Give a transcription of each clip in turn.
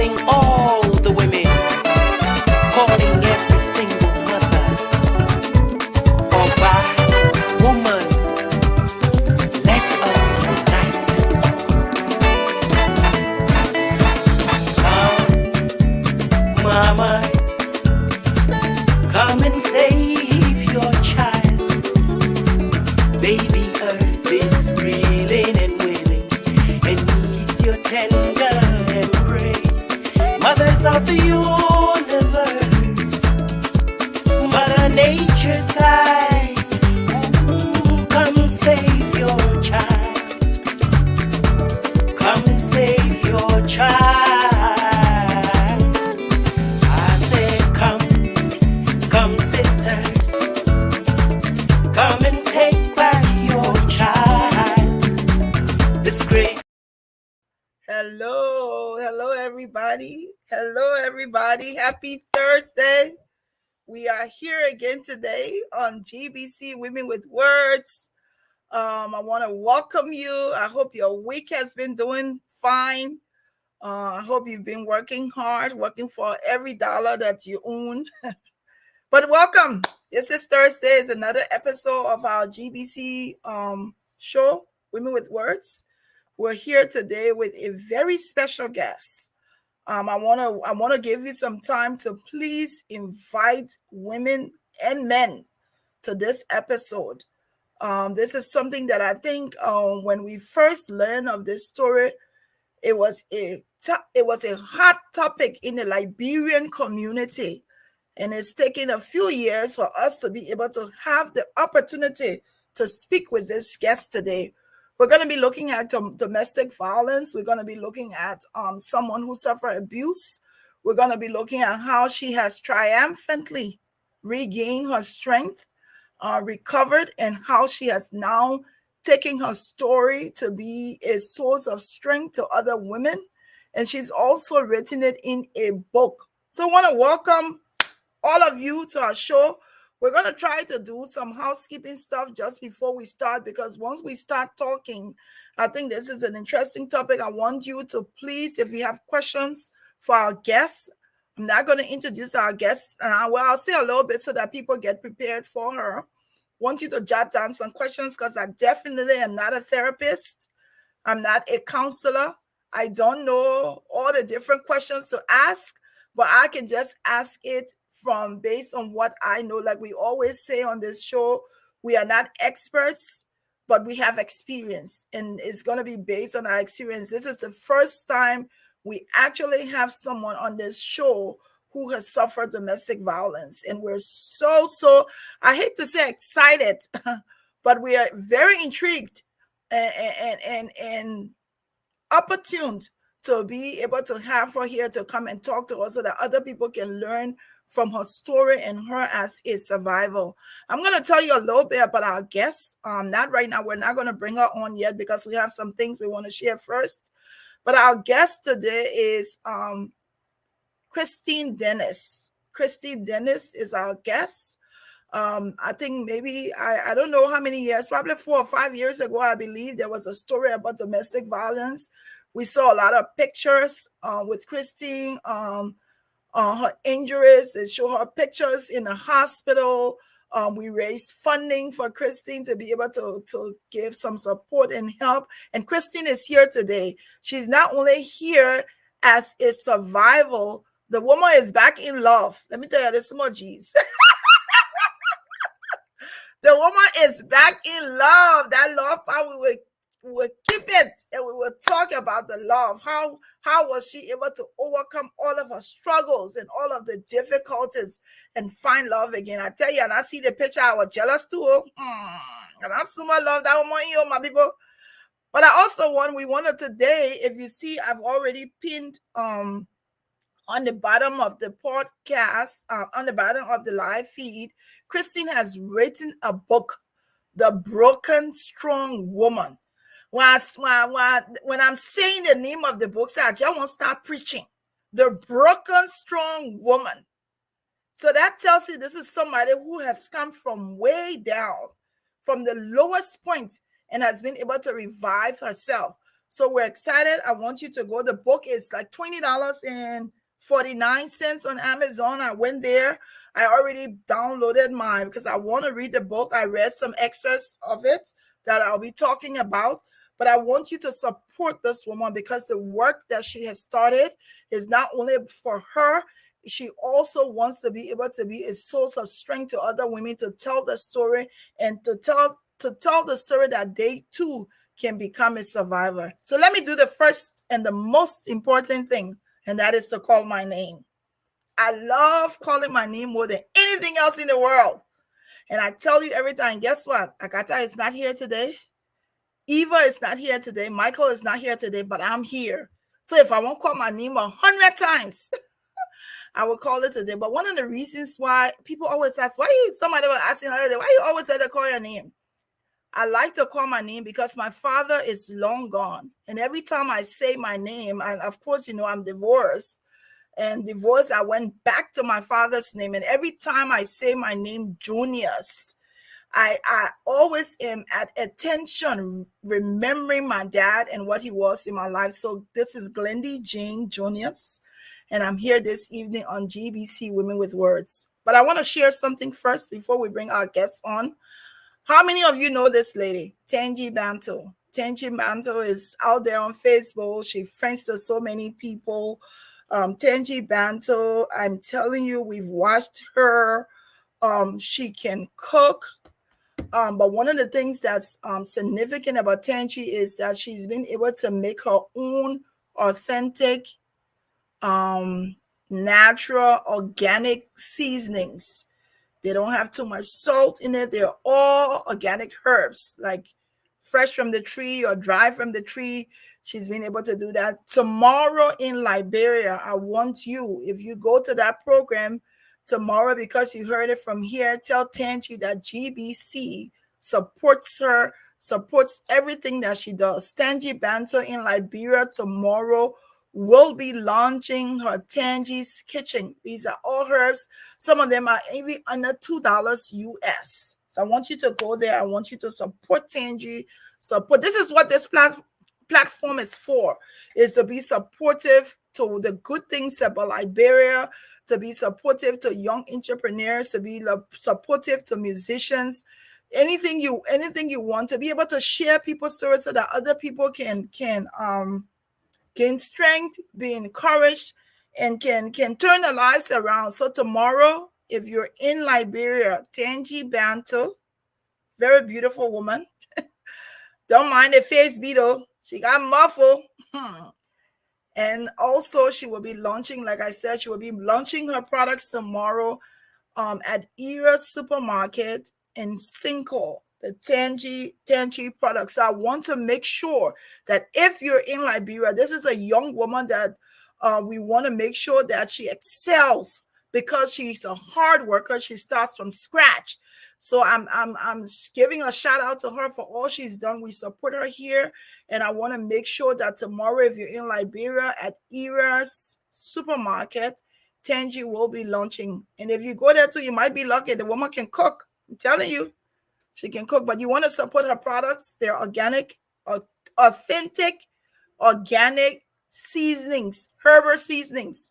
calling all the women, calling every single mother. Oba, woman, let us unite. Come, mamas, come and save your child. Baby earth is reeling and wailing and needs your tender embrace. Mothers of the universe, Mother Nature's eyes, ooh, come save your child. Come save your child. I say come sisters, come and take back your child. It's great. Hello, everybody. Happy Thursday. We are here again today on GeesBeeCee Women with Words. I want to welcome you. I hope your week has been doing fine. I hope you've been working hard, working for every dollar that you own. But welcome. This is Thursday. It's another episode of our GeesBeeCee show, Women with Words. We're here today with a very special guest. I want to give you some time to please invite women and men to this episode. This is something that I think when we first learned of this story, it was a hot topic in the Liberian community, and it's taken a few years for us to be able to have the opportunity to speak with this guest today. We're going to be looking at domestic violence. We're going to be looking at someone who suffered abuse. We're going to be looking at how she has triumphantly regained her strength, recovered, and how she has now taken her story to be a source of strength to other women. And she's also written it in a book. So I want to welcome all of you to our show. We're going to try to do some housekeeping stuff just before we start, because once we start talking, I think this is an interesting topic. I want you to please, if you have questions for our guests, I'm not going to introduce our guests. I'll say a little bit so that people get prepared for her. I want you to jot down some questions, because I definitely am not a therapist. I'm not a counselor. I don't know all the different questions to ask, but I can just ask it from based on what I know. Like we always say on this show, we are not experts, but we have experience, and it's going to be based on our experience. This is the first time we actually have someone on this show who has suffered domestic violence, and we're so I hate to say excited, but we are very intrigued and opportuned to be able to have her here to come and talk to us so that other people can learn from her story and her as a survivor. I'm going to tell you a little bit about our guest. Not right now. We're not going to bring her on yet because we have some things we want to share first. But our guest today is Christine Dennis. Christine Dennis is our guest. I think maybe, I don't know how many years, probably 4 or 5 years ago, I believe there was a story about domestic violence. We saw a lot of pictures with Christine, her injuries. They show her pictures in the hospital. We raised funding for Christine to be able to give some support and help. And Christine is here today. She's not only here as a survivor, the woman is back in love. Let me tell you this more, G's. The woman is back in love. That love part, we will keep it, and we will talk about the love. How was she able to overcome all of her struggles and all of the difficulties and find love again? I tell you, and I see the picture, I was jealous too. And I so much love that woman here, my people. But I also we wanted today, if you see, I've already pinned on the bottom of the podcast, on the bottom of the live feed, Christine has written a book, The Broken Strong Woman. When I'm saying the name of the book, I just want to start preaching. The Broken Strong Woman. So that tells you this is somebody who has come from way down, from the lowest point, and has been able to revive herself. So we're excited. I want you to go. The book is like $20.49 on Amazon. I went there. I already downloaded mine because I want to read the book. I read some extras of it that I'll be talking about. But I want you to support this woman because the work that she has started is not only for her, she also wants to be able to be a source of strength to other women to tell the story and to tell the story that they too can become a survivor. So let me do the first and the most important thing, and that is to call my name. I love calling my name more than anything else in the world. And I tell you every time, guess what? Agata is not here today. Eva is not here today. Michael is not here today, but I'm here. So if I won't call my name 100 times, I will call it today. But one of the reasons why people always ask, somebody was asking the other day, why you always say to call your name? I like to call my name because my father is long gone. And every time I say my name, and of course, I'm divorced. And divorced, I went back to my father's name. And every time I say my name, Junius, I always am at attention, remembering my dad and what he was in my life. So this is Glendy Jane Junius. And I'm here this evening on GBC Women with Words. But I want to share something first before we bring our guests on. How many of you know this lady, Tangi Banto? Tangi Banto is out there on Facebook. She's friends to so many people. Tangi Banto, I'm telling you, we've watched her. She can cook. But one of the things that's significant about Tangi is that she's been able to make her own authentic, natural, organic seasonings. They don't have too much salt in it. They're all organic herbs, like fresh from the tree or dry from the tree. She's been able to do that. Tomorrow in Liberia, I want you, if you go to that program tomorrow because you heard it from here, tell Tangi that GBC supports her, supports everything that she does. Tangi Banter in Liberia tomorrow will be launching her Tangi's Kitchen. These are all herbs. Some of them are even under $2 US. So I want you to go there. I want you to support Tangi. Support. This is what this platform is for, is to be supportive to the good things about Liberia, to be supportive to young entrepreneurs, to be supportive to musicians. Anything you want, to be able to share people's stories so that other people can gain strength, be encouraged, and can turn their lives around. So tomorrow, if you're in Liberia, Tangi Banto, very beautiful woman. Don't mind the face beat though. She got muffled. And also she will be launching, like I said, she will be launching her products tomorrow at Era Supermarket in Cinco, the Tangi products. So I want to make sure that if you're in Liberia, this is a young woman that we want to make sure that she excels because she's a hard worker. She starts from scratch. So I'm giving a shout out to her for all she's done. We support her here. And I want to make sure that tomorrow, if you're in Liberia at Era's Supermarket, Tangi will be launching. And if you go there too, you might be lucky. The woman can cook. I'm telling you, she can cook. But you want to support her products. They're organic, authentic, organic seasonings, herbal seasonings.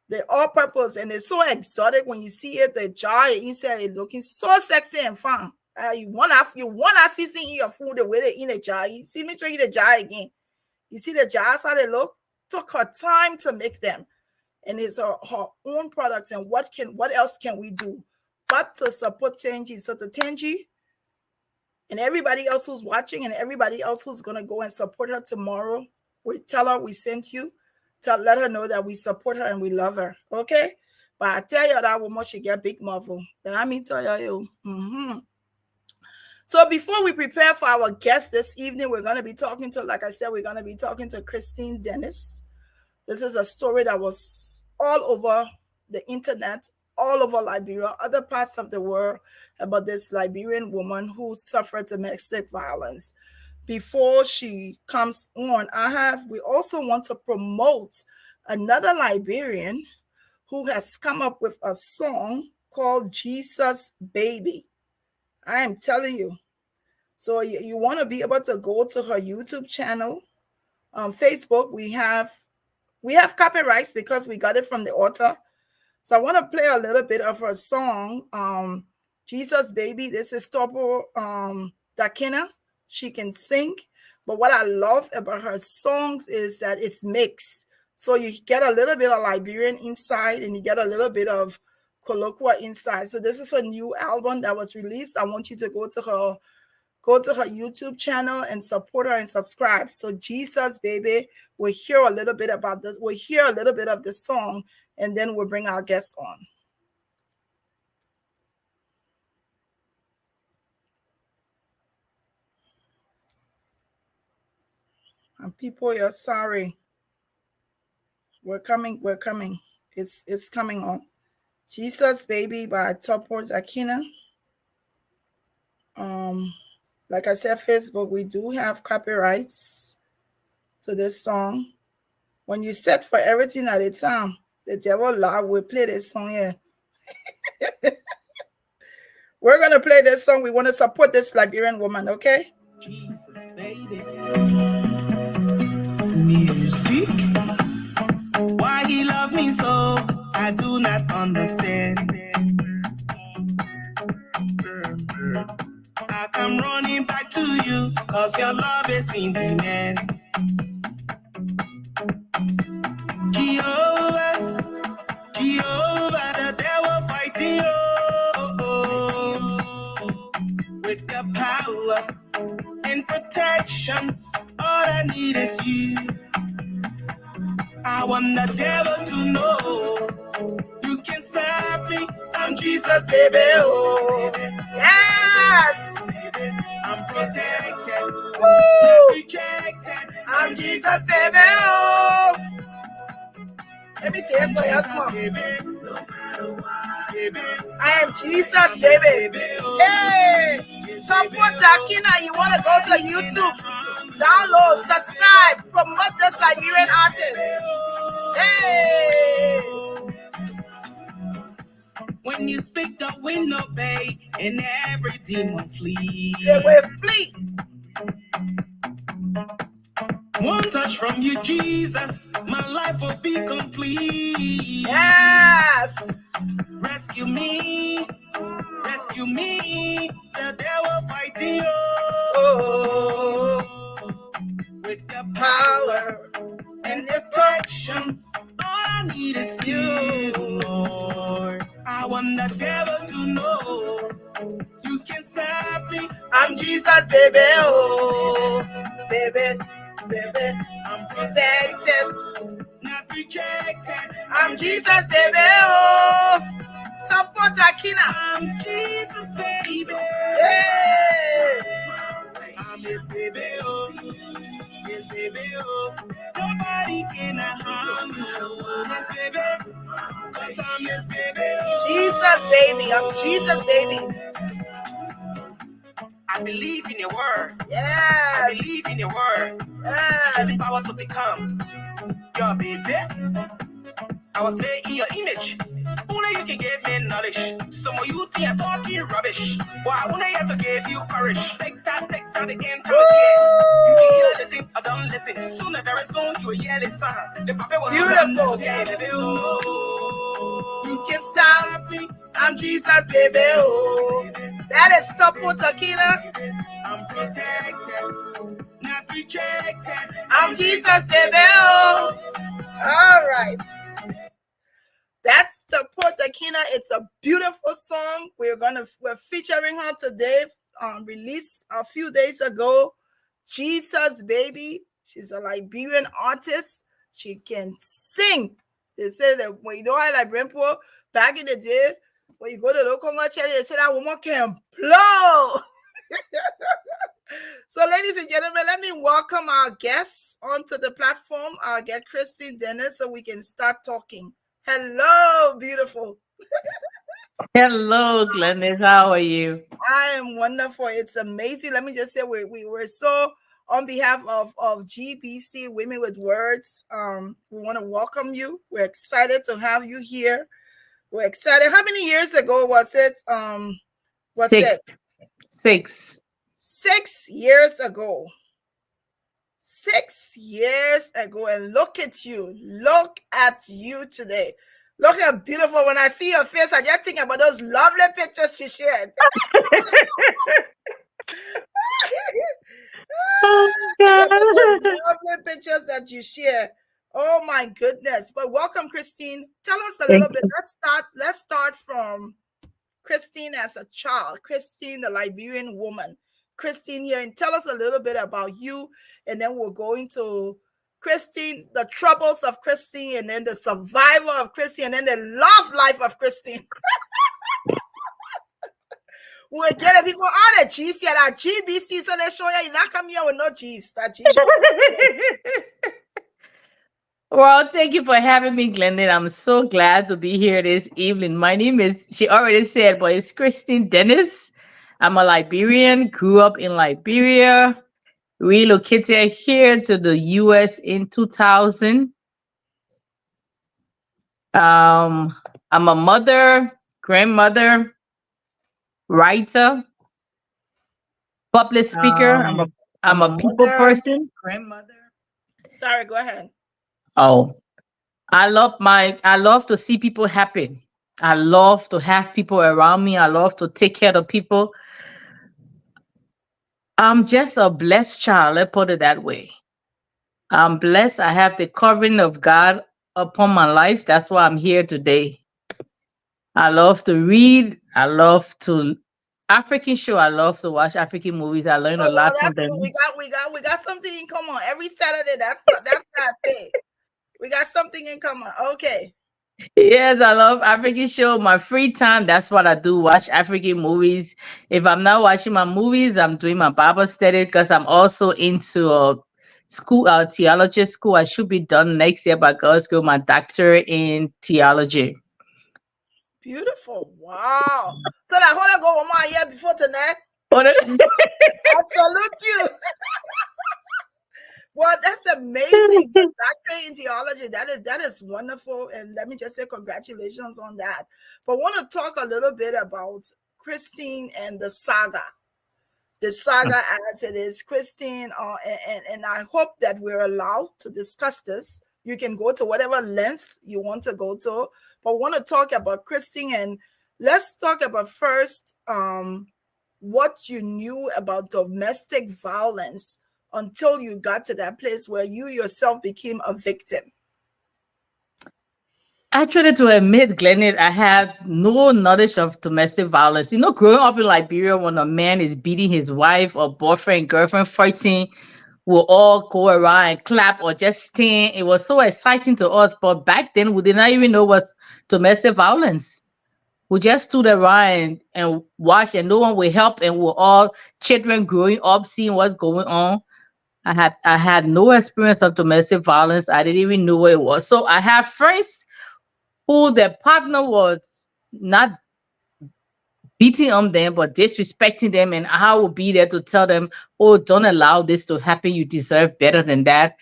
They're all purpose and it's so exotic when you see it. The jar inside is looking so sexy and fun. You wanna season your food the way they in a jar. You see, make sure you the jar again. You see the jars how they look. Took her time to make them, and it's her own products. And what else can we do but to support Tangi? So to Tangi and everybody else who's watching and everybody else who's gonna go and support her tomorrow, we tell her we sent you. Let her know that we support her and we love her. Okay? But I tell you that woman should get big marvel. Then I mean tell you. So before we prepare for our guest this evening, we're going to be talking to, like I said, we're going to be talking to Christine Dennis. This is a story that was all over the internet, all over Liberia, other parts of the world, about this Liberian woman who suffered domestic violence. Before she comes on, we also want to promote another Liberian who has come up with a song called Jesus Baby. I am telling you. So you want to be able to go to her YouTube channel. Facebook, we have copyrights because we got it from the author. So I want to play a little bit of her song, Jesus Baby. This is Topo Dakina. She can sing. But what I love about her songs is that it's mixed. So you get a little bit of Liberian inside and you get a little bit of Kolokwa inside. So this is a new album that was released. I want you to go to her YouTube channel and support her and subscribe. So Jesus Baby, we'll hear a little bit about this. We'll hear a little bit of the song and then we'll bring our guests on. And people, you're sorry. We're coming. It's coming on. Jesus Baby by Topo Akina. Like I said, Facebook, we do have copyrights to this song. When you set for everything at a time, the devil will play this song here. We're going to play this song. We want to support this Liberian woman, okay? Jesus, baby. Music. Why he love me so, I do not understand. I come running back to you, cause your love is in demand. Jehovah, Jehovah, the devil fighting you. With the power and protection, all I need is you. I want the devil to know you can stop me. I'm Jesus, baby. Oh, yes. I'm protected. Woo! Rejected. I'm Jesus, baby. Oh. Let me tell you so yes, mom. I am Jesus, baby. Hey, support Akina. You want to go to YouTube, download, subscribe, promote this Liberian artist. Hey. When you speak, the wind obey, and every demon flee. They will flee. One touch from you, Jesus, my life will be complete. Yes. Rescue me, rescue me. The devil fighting you. Oh, With the power and the protection, all I need is you, Lord. I want the devil to know you can stop me. I'm Jesus, baby. Oh, baby, baby. I'm Protected. not rejected. I'm Jesus, baby. Oh, support Akina. I'm Jesus, baby. Hey. I'm his baby, oh, his baby, oh. Nobody can harm me, his baby. 'Cause I'm his baby, oh. Jesus, baby. I'm Jesus, baby. I believe in your word. I Yes. believe in your word. Yes. The power to become your baby. I was made in your image. Only you can give me knowledge. Some of you think I'm talking rubbish. Why only you have to give you courage? Take that again, time again. You can hear the thing, I don't listen. Sooner, very soon, you will hear the sound. The puppet was Beautiful. You can stop me. I'm Jesus, baby. Oh, that is support Akina. I'm protected, not rejected. I'm Jesus, baby. Oh. All right. That's the Port Akina. It's a beautiful song. We're featuring her today. Released a few days ago. Jesus Baby. She's a Liberian artist. She can sing. They say that when you know how Liberian people back in the day, when you go to local church, they say that woman can blow. So, ladies and gentlemen, let me welcome our guests onto the platform. I'll get Christine Dennis so we can start talking. Hello, beautiful. Hello, Glennis. How are you? I am wonderful. It's amazing. Let me just say we were so on behalf of GeesBeeCee Women with Words. We want to welcome you. We're excited to have you here. We're excited. How many years ago was it? Six. 6 years ago. 6 years ago. And look at you. Look at you today. Look how beautiful. When I see your face, I just think about those lovely pictures you shared. Oh Think about those God. lovely pictures that you share. Oh my goodness. But welcome, Christine. Tell us a Thank little bit. you. Let's start from Christine as a child, Christine, the Liberian woman. Christine here, and tell us a little bit about you, and then we'll go into Christine, the troubles of Christine, and then the survival of Christine, and then the love life of Christine. We're getting people on the cheese here at GeesBeeCee, so they show you not come here with no cheese. That cheese. Well, thank you for having me, Glendon. I'm so glad to be here this evening. My name is, she already said, but it's Christine Dennis. I'm a Liberian, grew up in Liberia, relocated here to the US in 2000. I'm a mother, grandmother, writer, public speaker. I'm a people person. Grandmother. Sorry, go ahead. Oh, I love to see people happy. I love to have people around me. I love to take care of people. I'm just a blessed child. Let's put it that way. I'm blessed. I have the covering of God upon my life. That's why I'm here today. I love to read. I love to African show. I love to watch African movies. I learn a Oh well, lot from that's good. them. We got something in common every Saturday. That's what I say. We got something in common. Okay. Yes, I love African show. My free time, that's what I do. Watch African movies. If I'm not watching my movies, I'm doing my Bible study because I'm also into school, theology school. I should be done next year by God's grace, my doctorate in theology. Beautiful. Wow. So that hold on, go one more year before tonight. What I salute you. Well, that's amazing. So doctorate in theology, that is wonderful. And let me just say congratulations on that. But I want to talk a little bit about Christine and the saga. The saga as it is, Christine, and I hope that we're allowed to discuss this. You can go to whatever length you want to go to, but I want to talk about Christine, and let's talk about first what you knew about domestic violence until you got to that place where you yourself became a victim. Actually, to admit, Glenn, I had no knowledge of domestic violence. You know, growing up in Liberia, when a man is beating his wife or boyfriend, girlfriend, fighting, we'll all go around and clap or just stand. It was so exciting to us. But back then, we did not even know what domestic violence. We just stood around and watched, and no one would help. And we're all children growing up, seeing what's going on. I had no experience of domestic violence. I didn't even know what it was. So I have friends who their partner was not beating on them but disrespecting them, and I will be there to tell them, oh, don't allow this to happen, you deserve better than that.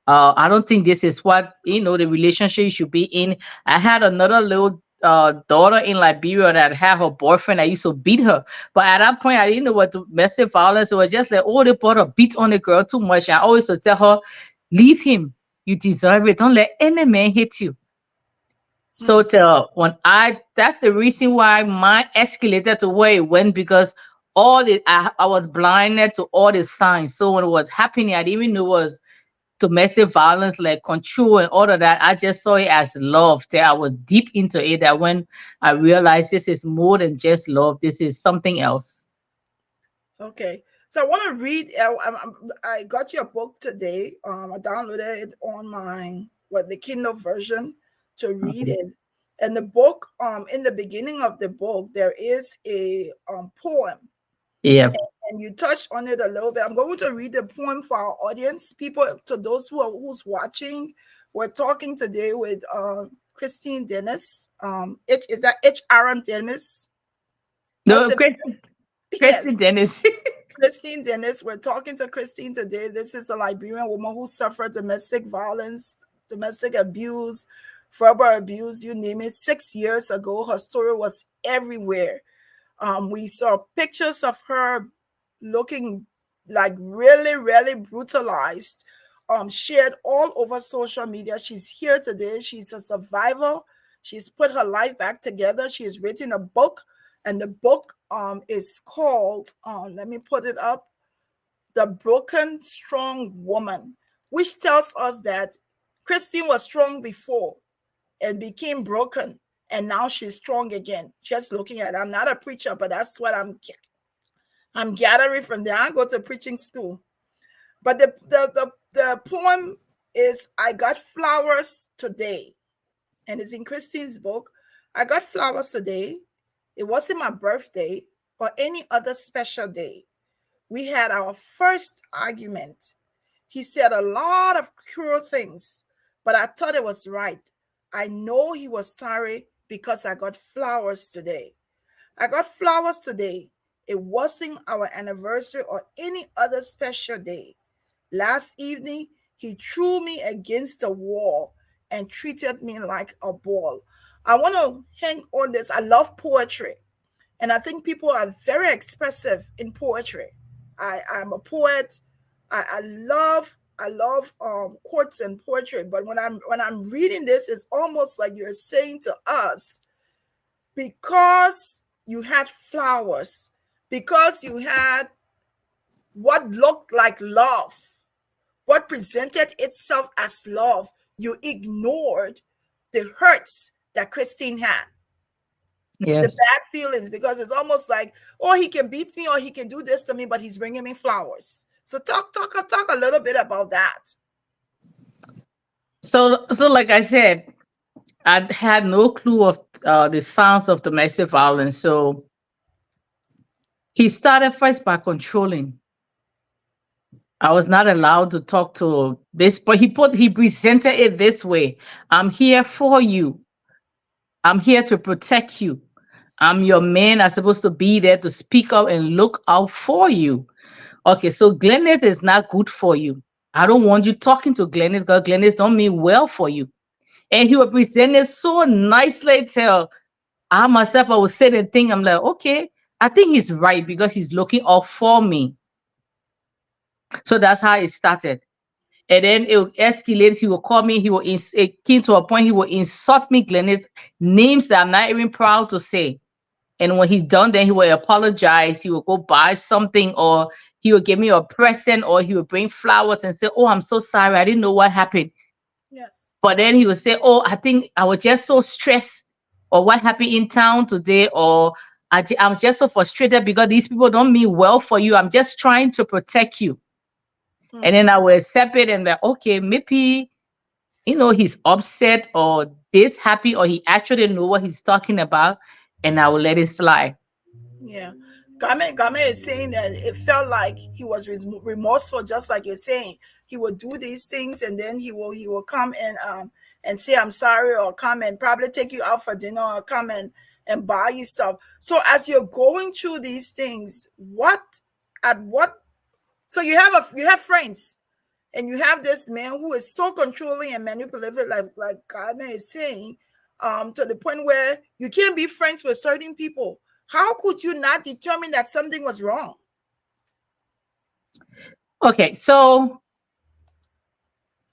I don't think this is what the relationship you should be in. I had another little daughter in Liberia that had her boyfriend that used to beat her, but at that point I didn't know what domestic violence. It was just like, oh, they brought a beat on the girl too much. I always would tell her, leave him, you deserve it, don't let any man hit you. So that's the reason why mine escalated to where it went, because I was blinded to all the signs. So when it was happening, I didn't even know it was domestic violence, like control and all of that. I just saw it as love. That I was deep into it. That when I realized this is more than just love, this is something else. Okay. So I want to read. I got your book today. I downloaded it on the Kindle version to read Okay. it. And the book, in the beginning of the book, there is a poem, Yeah. and you touched on it a little bit. I'm going to read the poem for our audience, people, to those who's watching. We're talking today with Christine Dennis. Is that H. Aaron Dennis? What's No, the Kristen yes? Dennis. Christine Dennis. We're talking to Christine today. This is a Liberian woman who suffered domestic violence, domestic abuse, verbal abuse, you name it. 6 years ago, her story was everywhere. We saw pictures of her looking like really, really brutalized. shared all over social media. She's here today. She's a survivor. She's put her life back together. She's written a book, and the book is called, let me put it up, The Broken Strong Woman, which tells us that Christine was strong before and became broken, and now she's strong again. Just looking at it. I'm not a preacher, but that's what I'm gathering from there. I go to preaching school. But the poem is I Got Flowers Today, and it's in Christine's book. I got flowers today. It wasn't my birthday or any other special day. We had our first argument. He said a lot of cruel things, but I thought it was right. I know he was sorry because I got flowers today. I got flowers today. It wasn't our anniversary or any other special day. Last evening, he threw me against the wall and treated me like a ball. I want to hang on this. I love poetry, and I think people are very expressive in poetry. I'm a poet. I love quotes and poetry, but when I'm reading this, it's almost like you're saying to us, because you had flowers, because you had what looked like love, what presented itself as love, you ignored the hurts that Christine had, the Yes. bad feelings, because it's almost like, oh, he can beat me or he can do this to me, but he's bringing me flowers. So talk a little bit about that. So like I said, I had no clue of the sounds of domestic violence. So he started first by controlling. I was not allowed to talk to this, but he presented it this way. I'm here for you. I'm here to protect you. I'm your man. I'm supposed to be there to speak up and look out for you. Okay, so Glennis is not good for you. I don't want you talking to Glennis because Glennis don't mean well for you. And he would present it so nicely till I myself, I would sit and think, I'm like, okay, I think he's right because he's looking out for me. So that's how it started. And then it would escalate. He will call me. It came to a point he will insult me, Glennis, names that I'm not even proud to say. And when he's done, then he will apologize. He will go buy something, or he will give me a present, or he will bring flowers and say, oh, I'm so sorry. I didn't know what happened. Yes. But then he would say, oh, I think I was just so stressed, or what happened in town today, or I'm just so frustrated because these people don't mean well for you. I'm just trying to protect you. And then I will accept it and like, okay, maybe, he's upset or this happy, or he actually know what he's talking about, and I will let it slide. Yeah. Game is saying that it felt like he was remorseful, just like you're saying. He would do these things, and then he will come and say I'm sorry, or come and probably take you out for dinner, or come and buy you stuff. So as you're going through these things, so you have friends, and you have this man who is so controlling and manipulative, like Game is saying, to the point where you can't be friends with certain people. How could you not determine that something was wrong? Okay, so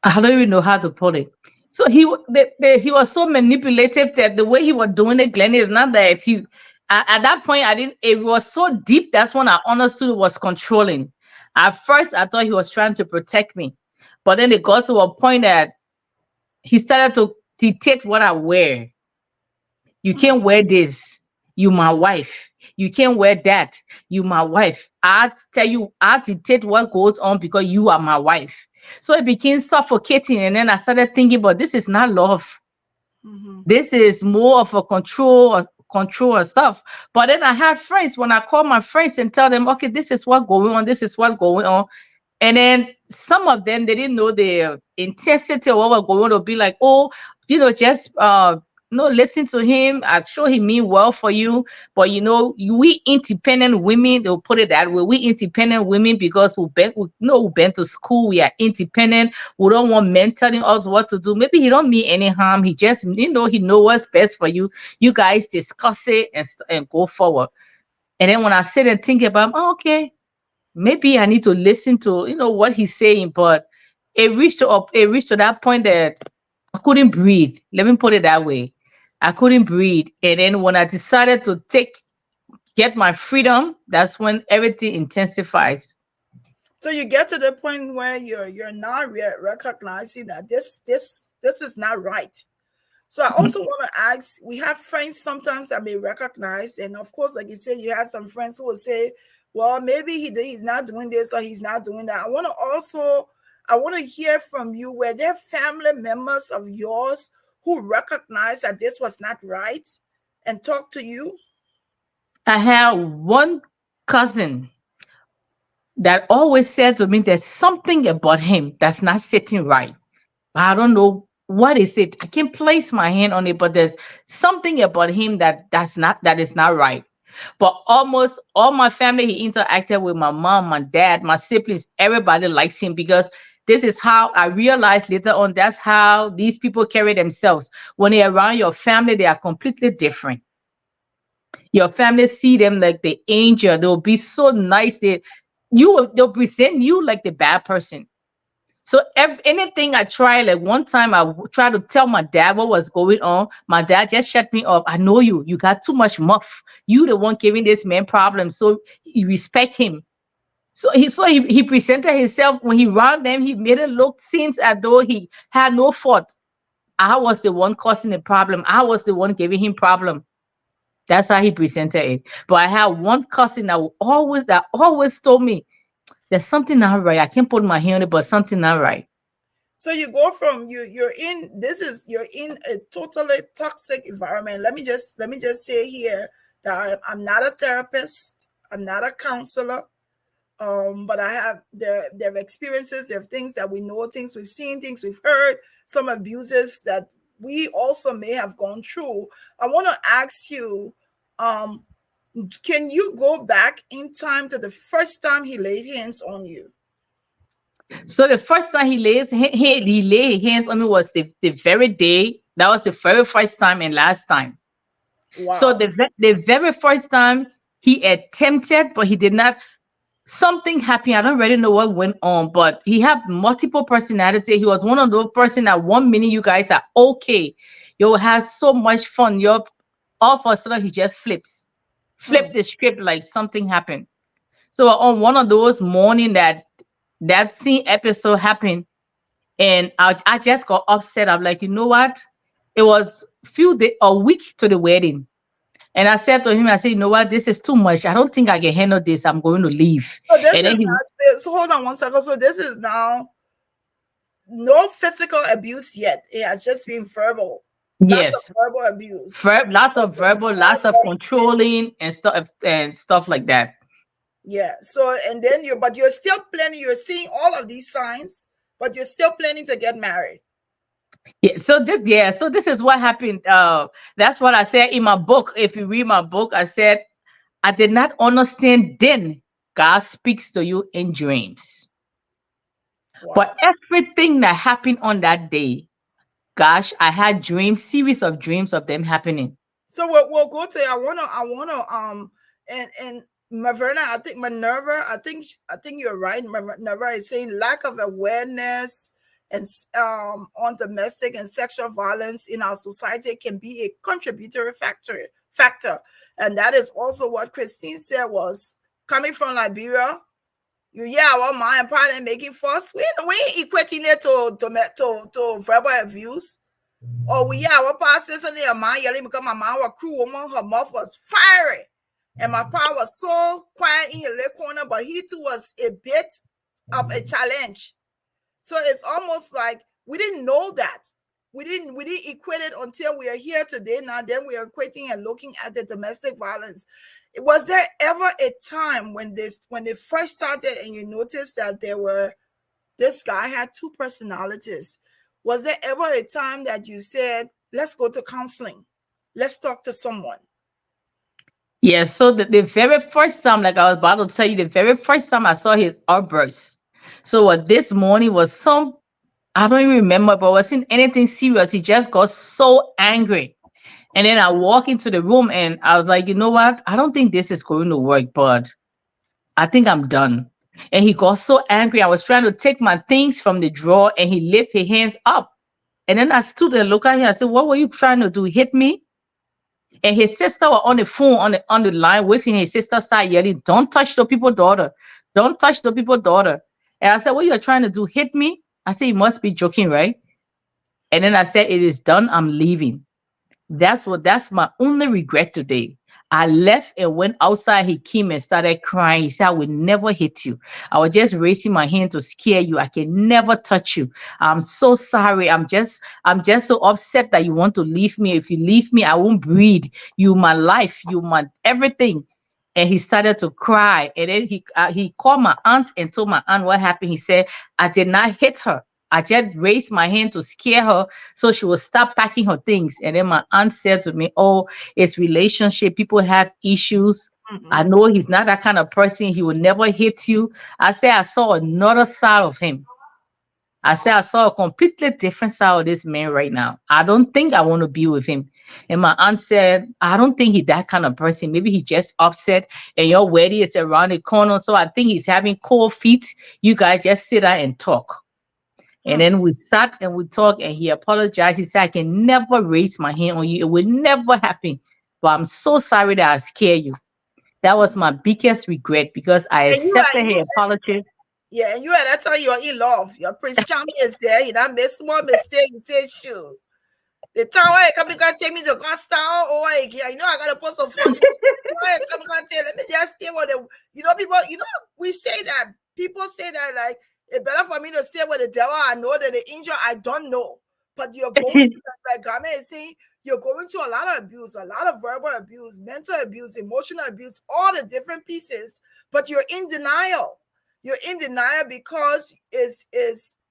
I don't even know how to put it. So he was so manipulative that the way he was doing it, Glenn, is not that he. At that point, I didn't. It was so deep. That's when I understood it was controlling. At first, I thought he was trying to protect me, but then it got to a point that he started to dictate what I wear. You can't wear this. You my wife. You can't wear that. You my wife. I tell you, I dictate what goes on because you are my wife. So it became suffocating. And then I started thinking, but this is not love. This is more of a control and stuff. But then I have friends, when I call my friends and tell them, okay, this is what going on, this is what going on. And then some of them, they didn't know the intensity of what was going on, to be like, oh, just no, listen to him. I'm sure he mean well for you. But we independent women, they'll put it that way. We independent women, because we've been to school, we are independent. We don't want men telling us what to do. Maybe he don't mean any harm. He just, he know what's best for you. You guys discuss it and go forward. And then when I sit and think about, oh, okay, maybe I need to listen to what he's saying, but it reached to that point that I couldn't breathe. Let me put it that way. I couldn't breathe. And then when I decided to get my freedom, that's when everything intensifies. So you get to the point where you're not recognizing that this is not right. So I also want to ask, we have friends sometimes that may recognize, and of course, like you said, you have some friends who will say, well, maybe he's not doing this or he's not doing that. I want to hear from you, were there family members of yours who recognized that this was not right and talk to you? I had one cousin that always said to me, there's something about him that's not sitting right. I don't know what is it. I can't place my hand on it, but there's something about him that is not right. But almost all my family, he interacted with my mom, my dad, my siblings. Everybody likes him because this is how I realized later on. That's how these people carry themselves. When they're around your family, they are completely different. Your family see them like the angel. They'll be so nice. They'll present you like the bad person. So anything I try, like one time I tried to tell my dad what was going on. My dad just shut me up. I know you. You got too much muff. You the one giving this man problems. So you respect him. So he presented himself when he ran them. He made it look seems as though he had no fault. I was the one causing the problem. I was the one giving him problem. That's how he presented it. But I had one cousin that always told me there's something not right. I can't put my hand on it, but something not right. So you go from you're in a totally toxic environment. Let me just say here that I'm not a therapist, I'm not a counselor, but I have there are experiences, there are things that we know, things we've seen, things we've heard, some abuses that we also may have gone through. I want to ask you, um, can you go back in time to the first time he laid hands on you? So the first time he laid hands on me was the very day. That was the very first time and last time. So Wow. the very first time he attempted, but he did not. Something happened. I don't really know what went on, but he had multiple personality. He was one of those person that 1 minute you guys are okay, you'll have so much fun. You're all of a sudden he just flip Hmm. the script like something happened. So on one of those morning that scene episode happened, and I just got upset. I'm like, you know what? It was a week to the wedding. And I said to him, I said, you know what? This is too much. I don't think I can handle this. I'm going to leave. So this And then is he, not. So hold on one second. So this is now no physical abuse yet. It has just been verbal. Lots of yes, verbal abuse. lots of verbal, lots of controlling and stuff like that. Yeah. So and then but you're still planning. You're seeing all of these signs, but you're still planning to get married. So this is what happened. That's what I said in my book. If you read my book, I said I did not understand then. God speaks to you in dreams. Wow. But everything that happened on that day, gosh, I had dreams, series of dreams of them happening. So we'll go to. I wanna and Maverna, I think Minerva, I think you're right. Minerva is saying lack of awareness and on domestic and sexual violence in our society can be a contributory factor, and that is also what Christine said was coming from Liberia. You yeah, our mind part and making fuss. We ain't equating it to verbal abuse. Oh, we yeah, our pastor suddenly a man yelling because my mom was cruel woman, her mouth was fiery. And my pa was so quiet in his little corner, but he too was a bit of a challenge. So it's almost like we didn't know that. We didn't equate it until we are here today. Now then we are equating and looking at the domestic violence. Was there ever a time when they first started and you noticed that this guy had two personalities? Was there ever a time that you said, let's go to counseling? Let's talk to someone? Yes, so the very first time, like I was about to tell you, the very first time I saw his outburst. So what this morning was I don't even remember, but it wasn't anything serious. He just got so angry. And then I walk into the room and I was like, you know what? I don't think this is going to work, but I think I'm done. And he got so angry. I was trying to take my things from the drawer and he lifted his hands up. And then I stood there, look at him. I said, what were you trying to do? Hit me? And his sister was on the phone on the line with him. His sister started yelling, don't touch the people's daughter. Don't touch the people's daughter. And I said, what you are trying to do? Hit me? I said, you must be joking, right? And then I said, it is done. I'm leaving. That's my only regret today. I left and went outside. He came and started crying. He said, I will never hit you. I was just raising my hand to scare you. I can never touch you. I'm so sorry. I'm just so upset that you want to leave me. If you leave me, I won't breathe. You my life, you my everything. And he started to cry. And then he called my aunt and told my aunt what happened. He said, I did not hit her. I just raised my hand to scare her so she would stop packing her things. And then my aunt said to me, oh, it's relationship. People have issues. I know he's not that kind of person. He will never hit you. I said, I saw another side of him. I said, I saw a completely different side of this man right now. I don't think I want to be with him. And my aunt said, I don't think he's that kind of person. Maybe he's just upset and your wedding is around the corner. So I think he's having cold feet. You guys just sit down and talk. And then we sat and we talked and he apologized. He said, I can never raise my hand on you. It will never happen. But I'm so sorry that I scared you. That was my biggest regret because I And accepted his apology. yeah, and you at that time you're in love. Your Prince Charming is there. He done made small mistake. He said, sure. The time where come and take me to Constance, or you know I gotta put some funny things. Come and tell, let me just stay with the, people, we say that people say that like it's better for me to stay with the devil. I know that the angel I don't know, but you're going like Garment is saying, you're going through a lot of abuse, a lot of verbal abuse, mental abuse, emotional abuse, all the different pieces, but you're in denial. You're in denial because is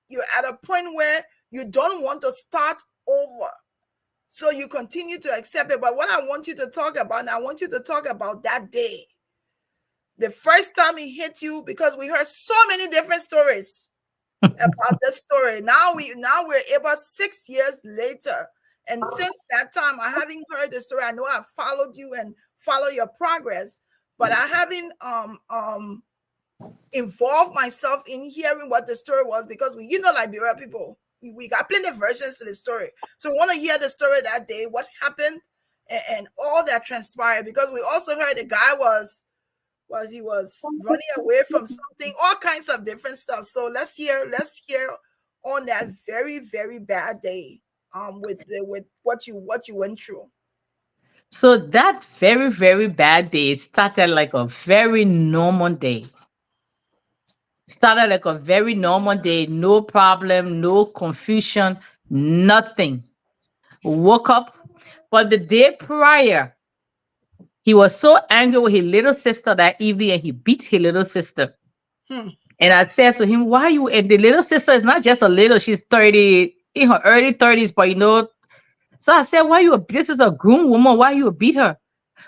you're at a point where you don't want to start over. So you continue to accept it. But what I want you to talk about, and I want you to talk about that day. The first time he hit you, because we heard so many different stories about this story. Now we're able 6 years later. And since that time, I haven't heard the story. I know I followed you and follow your progress, but I haven't involved myself in hearing what the story was because Liberia people, we got plenty of versions to the story. So we want to hear the story that day, what happened and all that transpired, because we also heard the guy was running away from something, all kinds of different stuff. So let's hear on that very, very bad day with what you went through. So that very, very bad day started like a very normal day. Started like a very normal day, no problem, no confusion, nothing. Woke up, but the day prior, he was so angry with his little sister that evening and he beat his little sister. And I said to him, why you, and the little sister is not just a little, she's 30, in her early 30s, but so I said, this is a grown woman, why you beat her?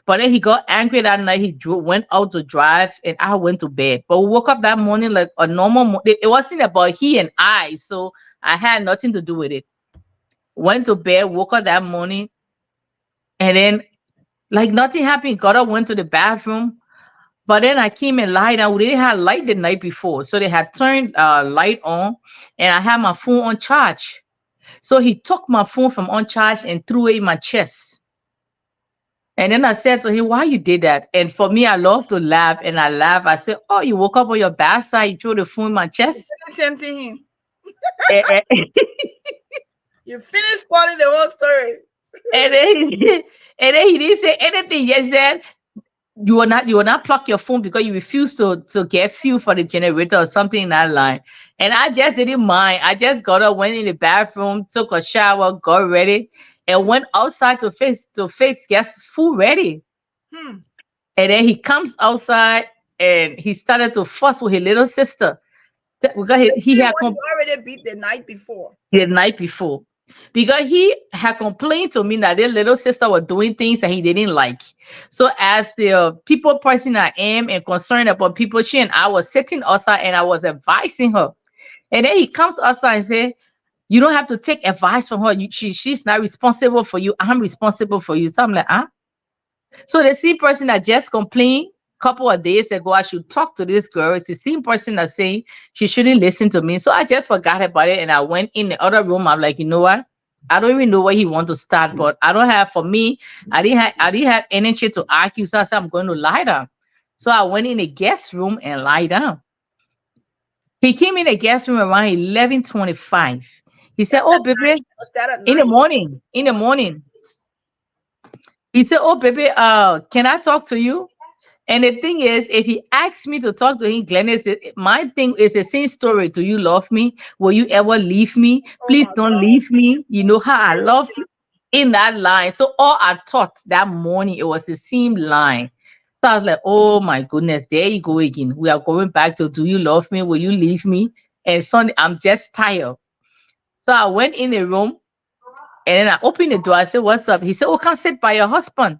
But then he got angry that night. He went out to drive and I went to bed. But we woke up that morning like a normal morning. It wasn't about he and I. So I had nothing to do with it. Went to bed, woke up that morning. And then like nothing happened. Got up, went to the bathroom. But then I came and lied down. We didn't have light the night before. So they had turned light on and I had my phone on charge. So he took my phone from on charge and threw it in my chest. And then I said to him, why you did that? And for me, I love to laugh. And I laugh. I said, oh, you woke up on your bad side. You threw the phone in my chest. Tempting him. You finished telling the whole story. and then he didn't say anything. Just said, you will not plug your phone because you refuse to get fuel for the generator or something in that line. And I just didn't mind. I just got up, went in the bathroom, took a shower, got ready, and went outside to get food ready. And then he comes outside and he started to fuss with his little sister because he had already beat the night before. The night before. Because he had complained to me that their little sister was doing things that he didn't like. So as the people person I am and concerned about people, she and I was sitting outside and I was advising her. And then he comes outside and said, you don't have to take advice from her. She's not responsible for you. I'm responsible for you. So I'm like, So the same person that just complained couple of days ago I should talk to this girl. It's the same person that's saying she shouldn't listen to me. So I just forgot about it and I went in the other room. I'm like, you know what? I don't even know where he want to start, but I don't have for me. I didn't have energy to argue. So I said I'm going to lie down. So I went in the guest room and lie down. He came in the guest room around 11:25. He said, That's "Oh, at baby, night. Was that at in the night? morning, in the morning." He said, "Oh, baby, can I talk to you?" And the thing is, if he asks me to talk to him, Glennis, my thing is the same story. Do you love me? Will you ever leave me? Oh Please my don't God. leave me. You know how I love you. In that line. So all I thought that morning, it was the same line. So I was like, oh my goodness, there you go again. We are going back to, do you love me? Will you leave me? And Sunday, I'm just tired. So I went in the room and then I opened the door. I said, what's up? He said, oh, come sit by your husband.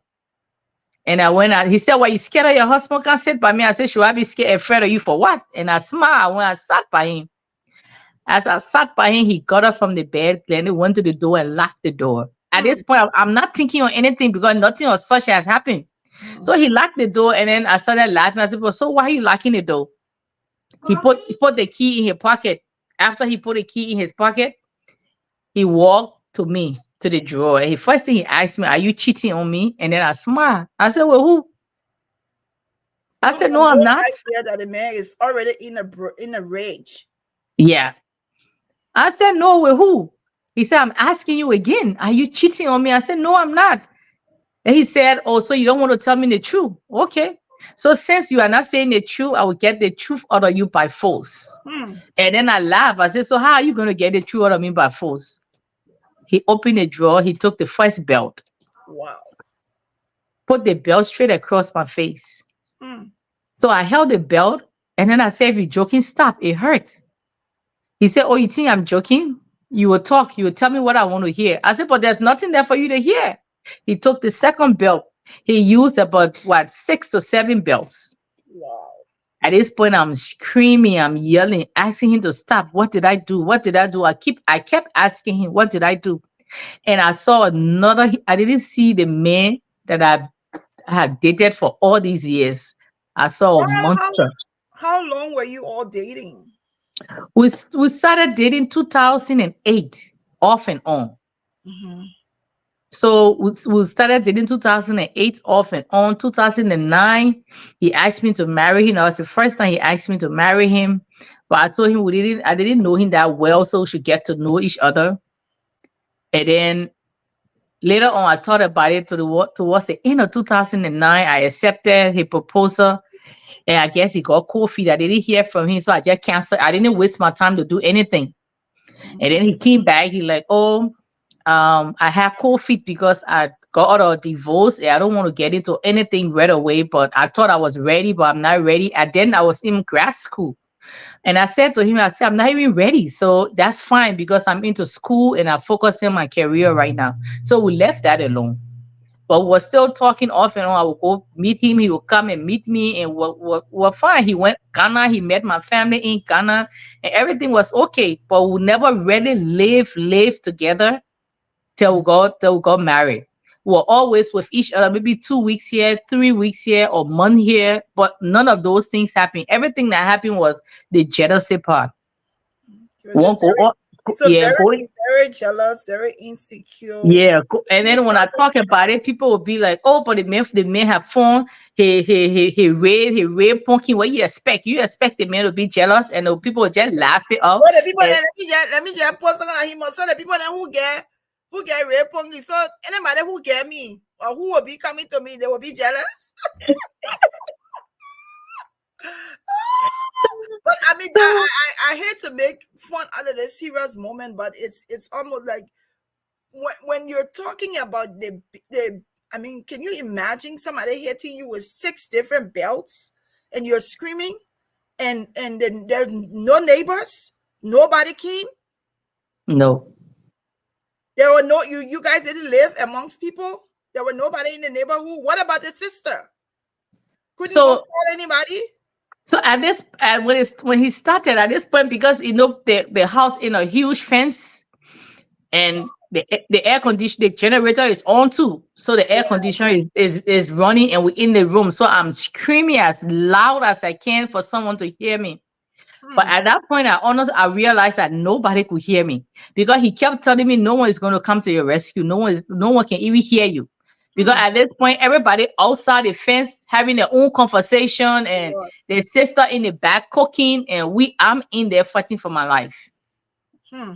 And I went out. He said, "Why you scared of your husband? Can't sit by me." I said, "Should I be scared, afraid of you for what?" And I smiled when I sat by him. As I sat by him, he got up from the bed, Glenn, went to the door and locked the door. At Hmm. this point, I'm not thinking on anything because nothing or such has happened. Hmm. So he locked the door and then I started laughing. I said, "Well, so why are you locking the door?" He put the key in his pocket. After he put the key in his pocket, he walked to me to the drawer. And first thing he asked me, "Are you cheating on me?" And then I smiled. I said, "Well, who?" I You said, have "No, I'm no not." idea that the man is already in a rage. Yeah. I said, "No, with who?" He said, "I'm asking you again. Are you cheating on me?" I said, "No, I'm not." And he said, "Oh, so you don't want to tell me the truth? Okay. So since you are not saying the truth, I will get the truth out of you by force." Hmm. And then I laughed. I said, "So how are you going to get the truth out of me by force?" He opened the drawer. He took the first belt, Wow. put the belt straight across my face. Hmm. So I held the belt. And then I said, "If you're joking, stop. It hurts." He said, "Oh, you think I'm joking? You will talk. You will tell me what I want to hear." I said, "But there's nothing there for you to hear." He took the second belt. He used about, what, 6 to 7 belts. Wow. At this point, I'm screaming, I'm yelling, asking him to stop. What did I do? What did I do? I kept asking him, what did I do? And I saw another, I didn't see the man that I had dated for all these years. I saw a How how monster. how long were you all dating? We started dating 2008, off and on. Hmm. So we started dating 2008, off and on. 2009, he asked me to marry him. That was the first time he asked me to marry him. But I told him I didn't know him that well, so we should get to know each other. And then later on, I thought about it towards the end of 2009. I accepted his proposal. And I guess he got cold feet. I didn't hear from him, so I just canceled. I didn't waste my time to do anything. And then he came back. He like, "Oh, I have cold feet because I got out of divorce. And I don't want to get into anything right away, but I thought I was ready, but I'm not ready." And then I was in grad school. And I said to him, I said, "I'm not even ready. So that's fine because I'm into school and I'm focusing on my career right now." So we left that alone. But we were still talking off and on. I would go meet him. He would come and meet me, and we're fine. He went Ghana. He met my family in Ghana, and everything was okay. But we never really lived together till we got married. We were always with each other, maybe 2 weeks here, 3 weeks here, or month here. But none of those things happened. Everything that happened was the jealousy part. He was Won't just go on. Yeah, going. very jealous, very insecure. Yeah, and then when I talk about it, people will be like, "Oh, but the man have fun. He raped punky. What you expect? You expect the man to be jealous?" And the people will just laugh it off. So the people And that let me just post something on him. So the people that who get raped on me. So anybody who get me or who will be coming to me, they will be jealous. But I mean, I hate to make fun out of this serious moment, but it's almost like when you're talking about the I mean, can you imagine somebody hitting you with 6 different belts and you're screaming and then there's no neighbors, nobody came. no. There were no you guys didn't live amongst people. There were nobody in the neighborhood. What about the sister? Couldn't go So call anybody. at this when he started at this point, because the house in a huge fence, and the air condition, the generator is on too. So the air Yeah. conditioner is running and we're in the room. So I'm screaming as loud as I can for someone to hear me. But Hmm. at that point, I realized that nobody could hear me because he kept telling me no one is going to come to your rescue. No one can even hear you. Because Hmm. at this point, everybody outside the fence having their own conversation and Yes. their sister in the back cooking, and I'm in there fighting for my life. Hmm.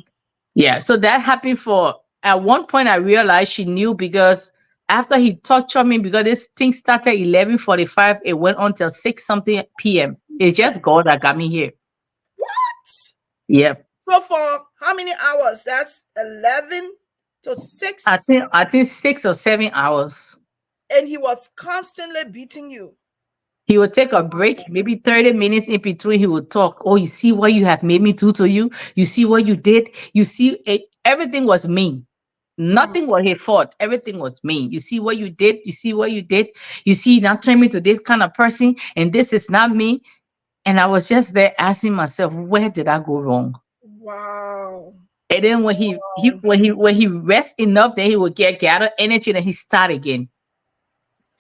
Yeah, so that happened for at one point I realized she knew because after he tortured me because this thing started 11:45, it went on till 6 something p.m. It's Jesus. just God that got me here. What? Yep. So for how many hours? That's 11 to I 6. think I think 6 or 7 hours. And he was constantly beating you. He would take a break, maybe 30 minutes in between. He would talk. Oh, you see what you have made me do to you? You see what you did? You see, everything was me. Hmm. Nothing was his fault. Everything was me. You see what you did? You see what you did? You see, now turn me to this kind of person, and this is not me. And I was just there asking myself, where did I go wrong? Wow. And then Wow. when he rests enough, then he will gather energy, and he start again.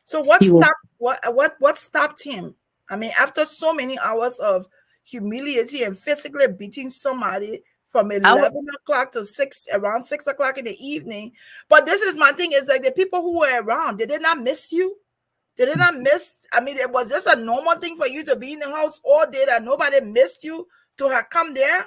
So what He will. stopped what stopped him? I mean, after so many hours of humiliating and physically beating somebody from I wa- 11 o'clock to around 6 o'clock in the evening. But this is my thing, is like the people who were around, did they not miss you? Did they not miss? I mean, was this a normal thing for you to be in the house all day that nobody missed you to have come there?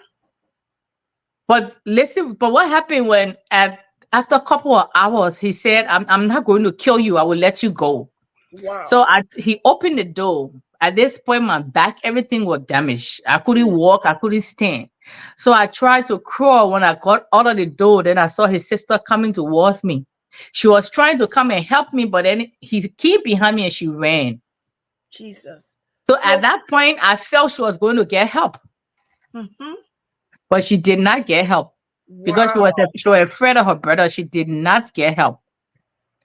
But listen, but what happened after a couple of hours, he said, I'm not going to kill you. I will let you go. So Wow. he opened the door. At this point, my back, everything was damaged. I couldn't walk, I couldn't stand. So I tried to crawl. When I got out of the door, then I saw his sister coming towards me. She was trying to come and help me, but then he came behind me and she ran. Jesus. So at So, that point, I felt she was going to get help, mhm. but she did not get help because Wow. she was afraid of her brother. She did not get help.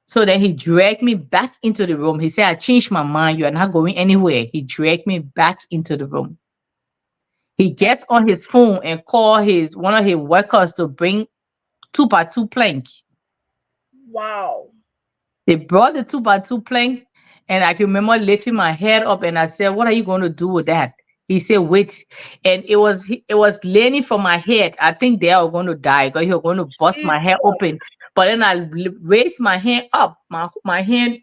So then he dragged me back into the room. He said, I changed my mind. You are not going anywhere. He dragged me back into the room. He And gets on his phone and call one of his workers to bring 2x2 plank. wow. They brought the 2x2 plank, and I can remember lifting my head up and I said, what are you going to do with that? He said, wait. And it was leaning from my head. I think they are going to die because he was going to bust my head Jesus. open. But then I raised my hand up, my hand,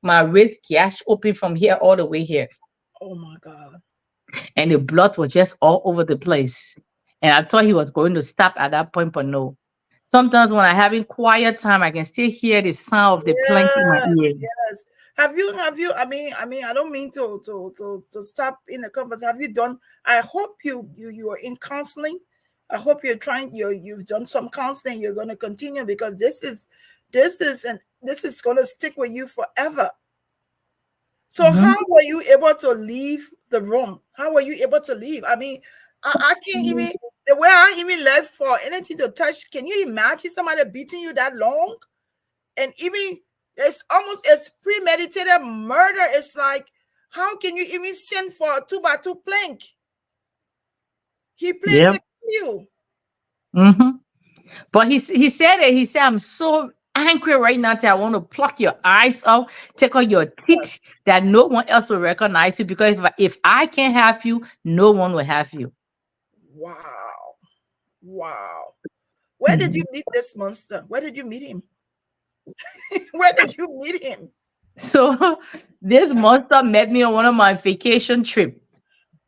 my wrist gash open from here all the way here. Oh my God. And the blood was just all over the place. And I thought he was going to stop at that point, but no. Sometimes when I'm having quiet time, I can still hear the sound of the plank in my Yes, ear. yes. Have you, I mean, I don't mean to stop in the conference. Have you done, I hope you are in counseling. I hope you've done some counseling. You're going to continue because this is going to stick with you forever. So Mhm. how were you able to leave the room? How were you able to leave? I mean, I can't even, the way I even left for anything to touch. Can you imagine somebody beating you that long? And even it's almost as premeditated murder. It's like, how can you even send for a 2x2 plank? He planned to Yep. kill you. hmm But he said it. He said, I'm so angry right now that I want to pluck your eyes out, take out your teeth, Yes. that no one else will recognize you. Because if I can't have you, no one will have you. Wow. Wow. Where did you Mhm. meet this monster? Where did you meet him? Where did you meet him? So this monster met me on one of my vacation trip.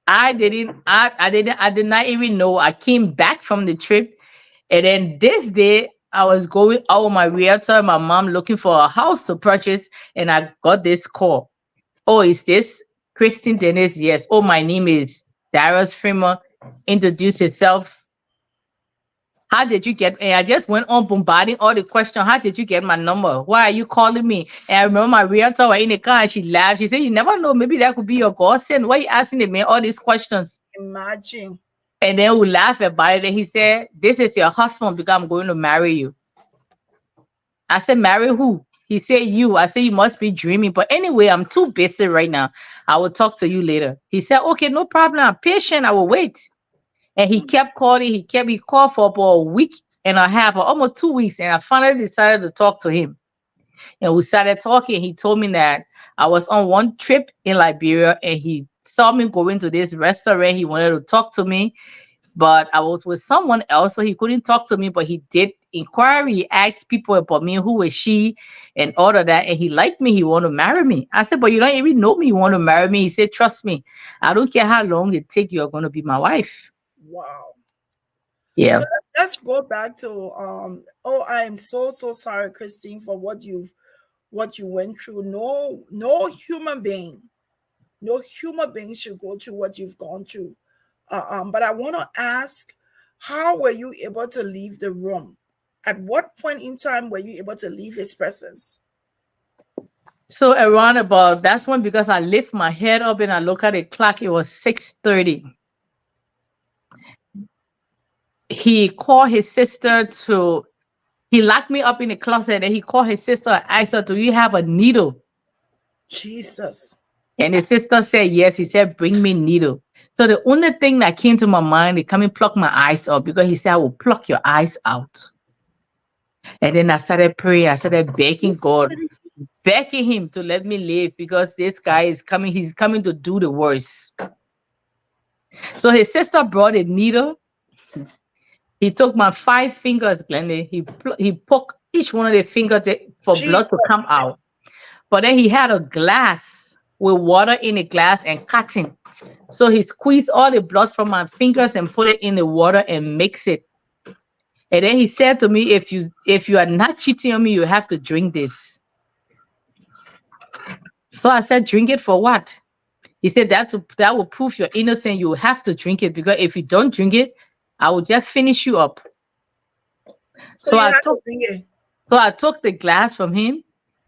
I did not even know. I came back from the trip, and then this day I was going out with my realtor, my mom looking for a house to purchase, and I got this call. Oh, is this Christine Dennis? Yes. Oh, my name is Darius Freeman. Introduce yourself. How did you get? And I just went on bombarding all the questions. How did you get my number? Why are you calling me? And I remember my realtor was in the car and she laughed. She said, you never know. Maybe that could be your godsend. Why are you asking the man all these questions? Imagine. And then we laugh about it. And he said, this is your husband because I'm going to marry you. I said, marry who? He said, you. I said, you must be dreaming. But anyway, I'm too busy right now. I will talk to you later. He said, okay, no problem. I'm patient. I will wait. And he Hmm. kept calling. He called for about a week. and a half, or almost 2 weeks, and I finally decided to talk to him. And we started talking. He told me that I was on one trip in Liberia, and he saw me going to this restaurant. He wanted to talk to me, but I was with someone else, so he couldn't talk to me. But he did inquiry. He asked people about me, who was she, and all of that. And he liked me. He wanted to marry me. I said, but you don't even know me. You want to marry me? He said, trust me. I don't care how long it takes. You're going to be my wife. Wow. Yeah. So let's go back to oh, I am so sorry, Christine, for what you went through. No human being should go through what you've gone through. But I want to ask, how were you able to leave the room? At what point in time were you able to leave his presence? So around about that's when, because I lift my head up and I look at the clock, it was 6:30. He called his sister to he locked me up in the closet, and he called his sister and asked her, do you have a needle? Jesus. And his sister said yes. He said, bring me needle. So the only thing that came to my mind, they come and pluck my eyes out, because he said, I will pluck your eyes out. And then I started praying. I started begging God, begging him to let me live, because this guy is coming. He's coming to do the worst. So his sister brought a needle. He took my 5 fingers, Glennie. He poked each one of the fingers for Jesus. blood to come out. But then he had a glass with water in the glass and cotton. So he squeezed all the blood from my fingers and put it in the water and mix it. And then he said to me, if you are not cheating on me, you have to drink this. So I said, drink it for what? He said that will prove you're innocent. You have to drink it, because if you don't drink it, I will just finish you up. So you had to drink it. So I took the glass from him,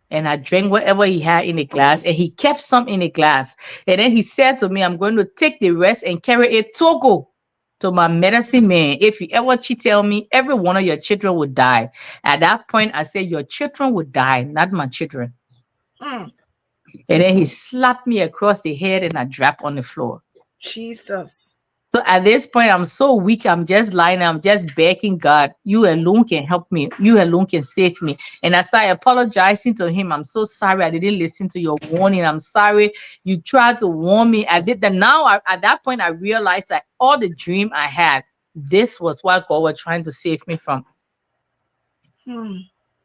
and I drank whatever he had in the glass, and he kept some in the glass. And then he said to me, I'm going to take the rest and carry it Togo to my medicine man. If you ever cheat on me, every one of your children would die. At that point, I said, your children would die, not my children. Mm. And then he slapped me across the head, and I dropped on the floor. Jesus. So at this point, I'm so weak. I'm just lying. I'm just begging God, you alone can help me. You alone can save me. And I started apologizing to him. I'm so sorry I didn't listen to your warning. I'm sorry you tried to warn me. I did that. Now, at that point, I realized that all the dream I had, this was what God was trying to save me from.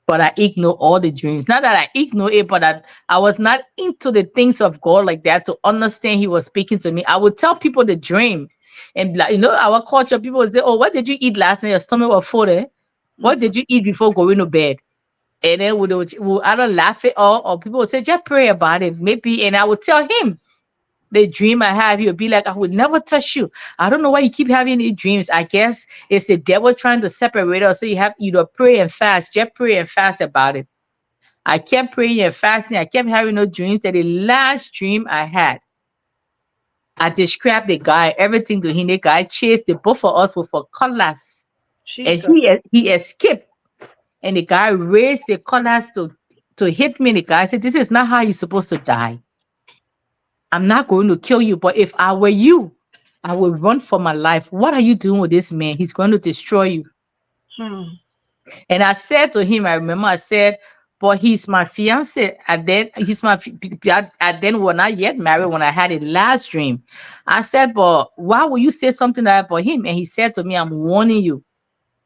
But I ignore all the dreams. Not that I ignore it, but I was not into the things of God like that to understand he was speaking to me. I would tell people the dream. And like, our culture, people would say, oh, what did you eat last night? Your stomach was full, eh? What did you eat before going to bed? And then we'll either laugh it off, or people would say, just pray about it. Maybe, and I would tell him the dream I have. He would be like, I would never touch you. I don't know why you keep having these dreams. I guess it's the devil trying to separate us. So you have either pray and fast. Just pray and fast about it. I kept praying and fasting. I kept having no dreams. And the last dream I had, I described the guy, everything to him. The guy chased the both of us with a cutlass. Jesus. And he escaped. And the guy raised the cutlass to hit me. And the guy said, this is not how you're supposed to die. I'm not going to kill you, but if I were you, I would run for my life. What are you doing with this man? He's going to destroy you. And I said to him, I remember I said, but he's my fiance. And then we were not yet married when I had a last dream. I said, but why would you say something like that about him? And he said to me, I'm warning you,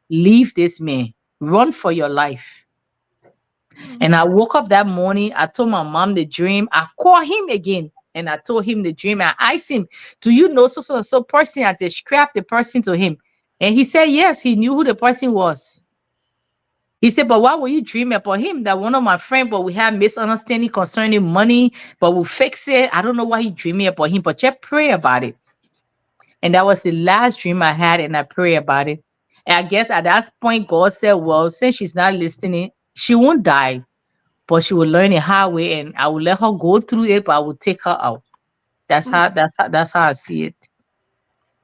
leave this man, run for your life. And I woke up that morning. I told my mom the dream. I called him again. And I told him the dream. I asked him, do you know so and so person? I described the person to him. And he said, yes, he knew who the person was. He said, but why were you dreaming about him? That one of my friends, but we had misunderstanding concerning money, but we'll fix it. I don't know why he dreaming about him, but just pray about it. And that was the last dream I had, and I pray about it. And I guess at that point, God said, well, since she's not listening, she won't die, but she will learn the hard way, and I will let her go through it, but I will take her out. That's how I see it.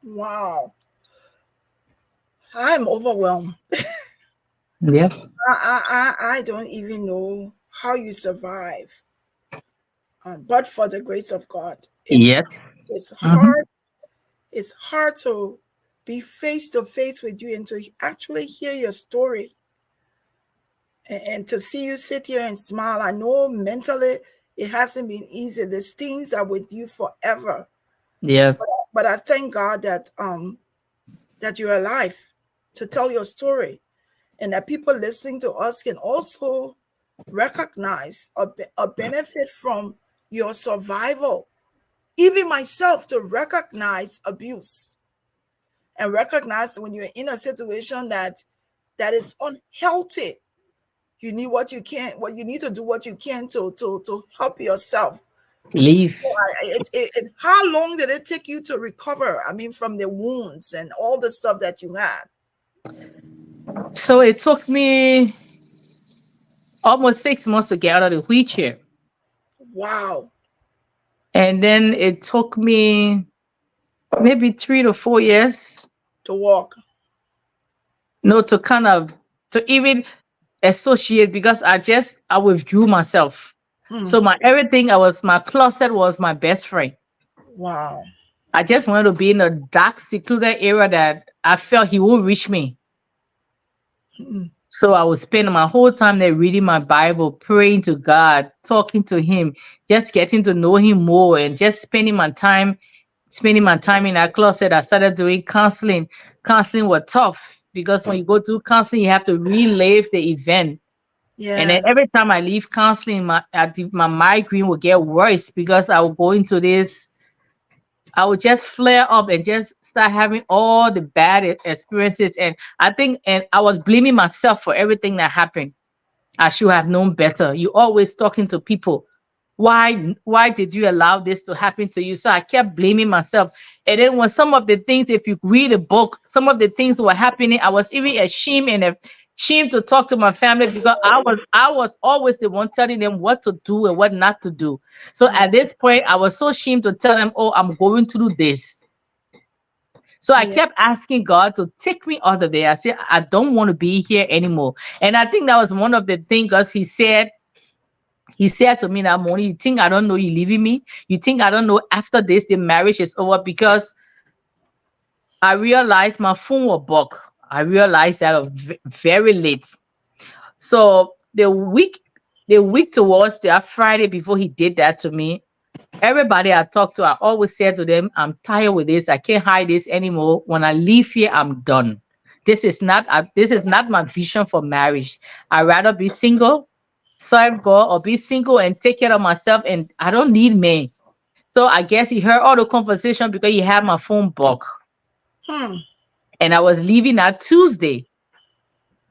Wow. I'm overwhelmed. Yeah. I don't even know how you survive. But for the grace of God. Yes. It's hard. It's hard to be face to face with you and to actually hear your story and to see you sit here and smile. I know mentally it hasn't been easy. These things are with you forever. Yeah. But I thank God that that you're alive to tell your story, and that people listening to us can also recognize or benefit from your survival. Even myself, to recognize abuse and recognize when you're in a situation that is unhealthy. You need what you can, what you need to do, what you can to help yourself. Leave. How long did it take you to recover? I mean, from the wounds and all the stuff that you had. So it took me almost 6 months to get out of the wheelchair. Wow. And then it took me maybe 3 to 4 years, To walk. no, to kind of to even associate, because I withdrew myself. Hmm. So my closet was my best friend. Wow. I just wanted to be in a dark, secluded area that I felt he won't reach me. Hmm. So I was spending my whole time there reading my Bible, praying to God, talking to him, just getting to know him more, and just spending my time in that closet. I started doing counseling. Counseling was tough because when you go through counseling, you have to relive the event. And then Yes. every time I leave counseling, my migraine will get worse because I will go into this. I would just flare up and just start having all the bad experiences. And I was blaming myself for everything that happened. I should have known better. You always talking to people. Why did you allow this to happen to you? So I kept blaming myself. And then when some of the things, if you read a book, some of the things were happening, I was even ashamed to talk to my family because I was always the one telling them what to do and what not to do. So Yeah. at this point, I was so ashamed to tell them, oh, I'm going to do this. So I Yeah. kept asking God to take me out of there. I said, I don't want to be here anymore. And I think that was one of the things, because he said to me that morning, you think I don't know you leaving me? You think I don't know after this, the marriage is over? Because I realized my phone was bugged. I realized that very late. So the week towards that Friday before he did that to me, everybody I talked to, I always said to them, I'm tired with this. I can't hide this anymore. When I leave here, I'm done. This is not my vision for marriage. I'd rather be single, serve God, or be single and take care of myself. And I don't need men. So I guess he heard all the conversation because he had my phone book. Hmm. And I was leaving that Tuesday.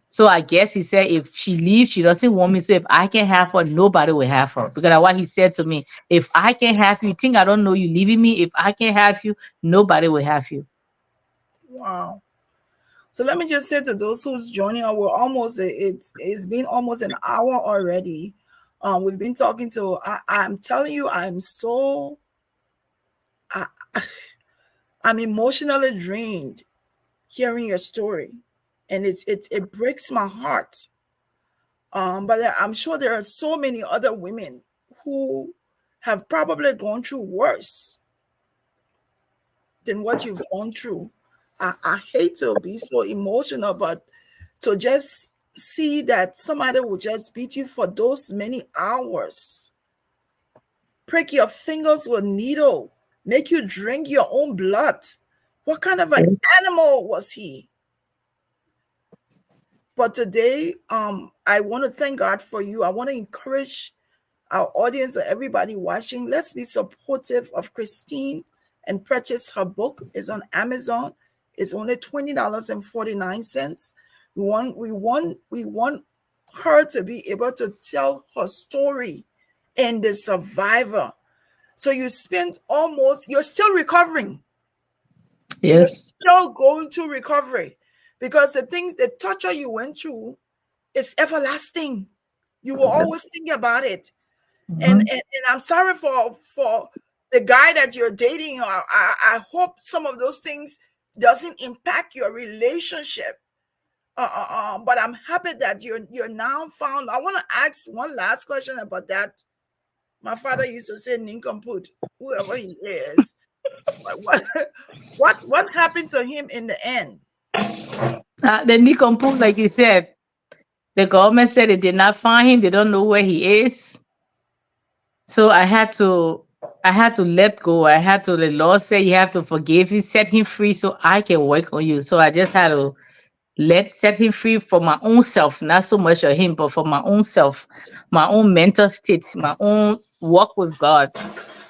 So I guess he said if she leaves, she doesn't want me. So if I can have her, nobody will have her. Because that's what he said to me. If I can have you, think I don't know you leaving me. If I can have you, nobody will have you. Wow. So let me just say to those who's joining us, we're almost it's been almost an hour already. We've been talking to. I'm telling you, I, I'm emotionally drained hearing your story, and it breaks my heart. But I'm sure there are so many other women who have probably gone through worse than what you've gone through. I hate to be so emotional, but to just see that somebody will just beat you for those many hours, prick your fingers with a needle, make you drink your own blood. What kind of an animal was he? But today, I want to thank God for you. I want to encourage our audience and everybody watching. Let's be supportive of Christine and purchase her book. It's on Amazon. It's only $20.49. We want her to be able to tell her story and the survivor. So you're still recovering. You're Yes. still going to recovery because the things, the torture you went through is everlasting. You will always think about it. And, Mhm. and I'm sorry for the guy that you're dating. I hope some of those things doesn't impact your relationship. But I'm happy that you're now found. I want to ask one last question about that. My father used to say nincompoop, whoever he is. What, what happened to him in the end? Then decomposed, like you said. The government said they did not find him. They don't know where he is. So I had to let go. I had to, the Lord said you have to forgive him, set him free so I can work on you. So I just had to set him free for my own self, not so much of him, but for my own self, my own mental state, my own walk with God.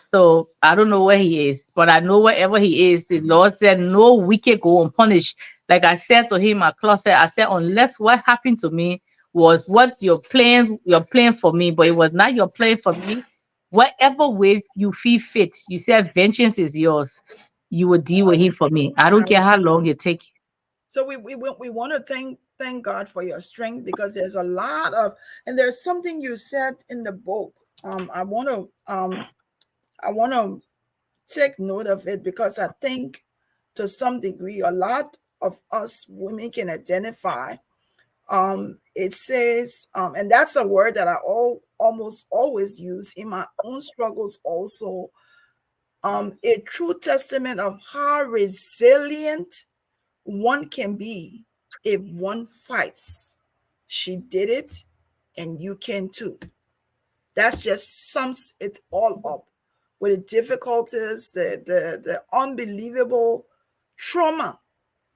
So I don't know where he is, but I know wherever he is, the Lord said no wicked go unpunished. Like I said to him, my closet, I said, unless what happened to me was what your plan for me, but it was not your plan for me. Whatever way you feel fit, you said vengeance is yours. You will deal with him for me. I don't care how long it take. So we want to thank God for your strength, because there's a lot of, and there's something you said in the book. I want to take note of it, because I think to some degree a lot of us women can identify. It says, and that's a word that I almost always use in my own struggles also. A true testament of how resilient one can be if one fights. She did it, and you can too. That just sums it all up, with the difficulties, the unbelievable trauma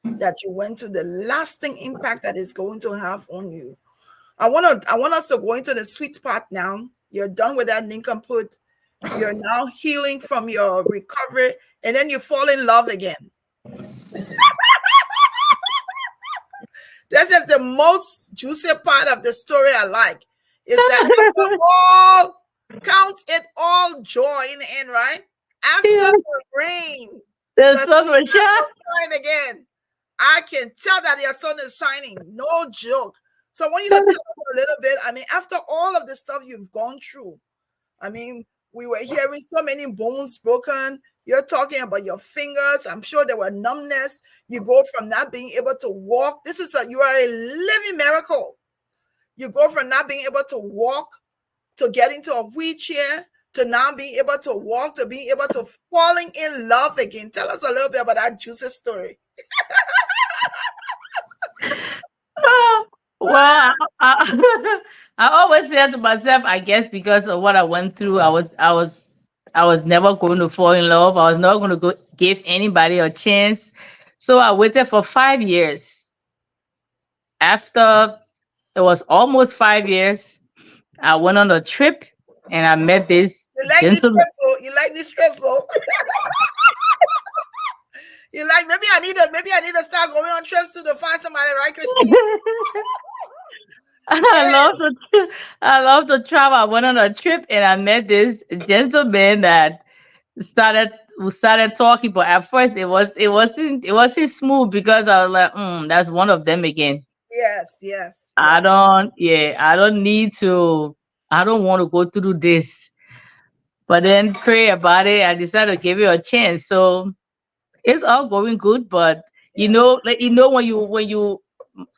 that you went to, the lasting impact that is going to have on you. I want us to go into the sweet part now. You're done with that nincompoop. You're now healing from your recovery, and then you fall in love again. This is the most juicy part of the story I like. Is that after all, count it all joy in the end, right? After Yeah, the rain, the the sun sun was shine. will shine again. I can tell that your sun is shining. No joke. So I want you to tell us a little bit. I mean, after all of the stuff you've gone through, I mean, we were hearing so many bones broken. You're talking about your fingers. I'm sure there were numbness. You go from not being able to walk. You are a living miracle. You go from not being able to walk to getting to a wheelchair to now being able to walk to being able to falling in love again. Tell us a little bit about that juicy story. Well, I always say to myself, I guess because of what I went through, I was never going to fall in love. I was not going to give anybody a chance. So I waited for 5 years. After it was almost 5 years, I went on a trip and I met this You like this gentleman. trip, so you like this trip, so you like maybe I need to start going on trips to find somebody, right, Christine? I love to I love to travel. I went on a trip and I met this gentleman that started we started talking, but at first it wasn't smooth because I was like, that's one of them again. Yes, yes, I yes. don't yeah, I don't want to go through this. But then pray about it. I decided to give it a chance. So it's all going good, but Yes. like when you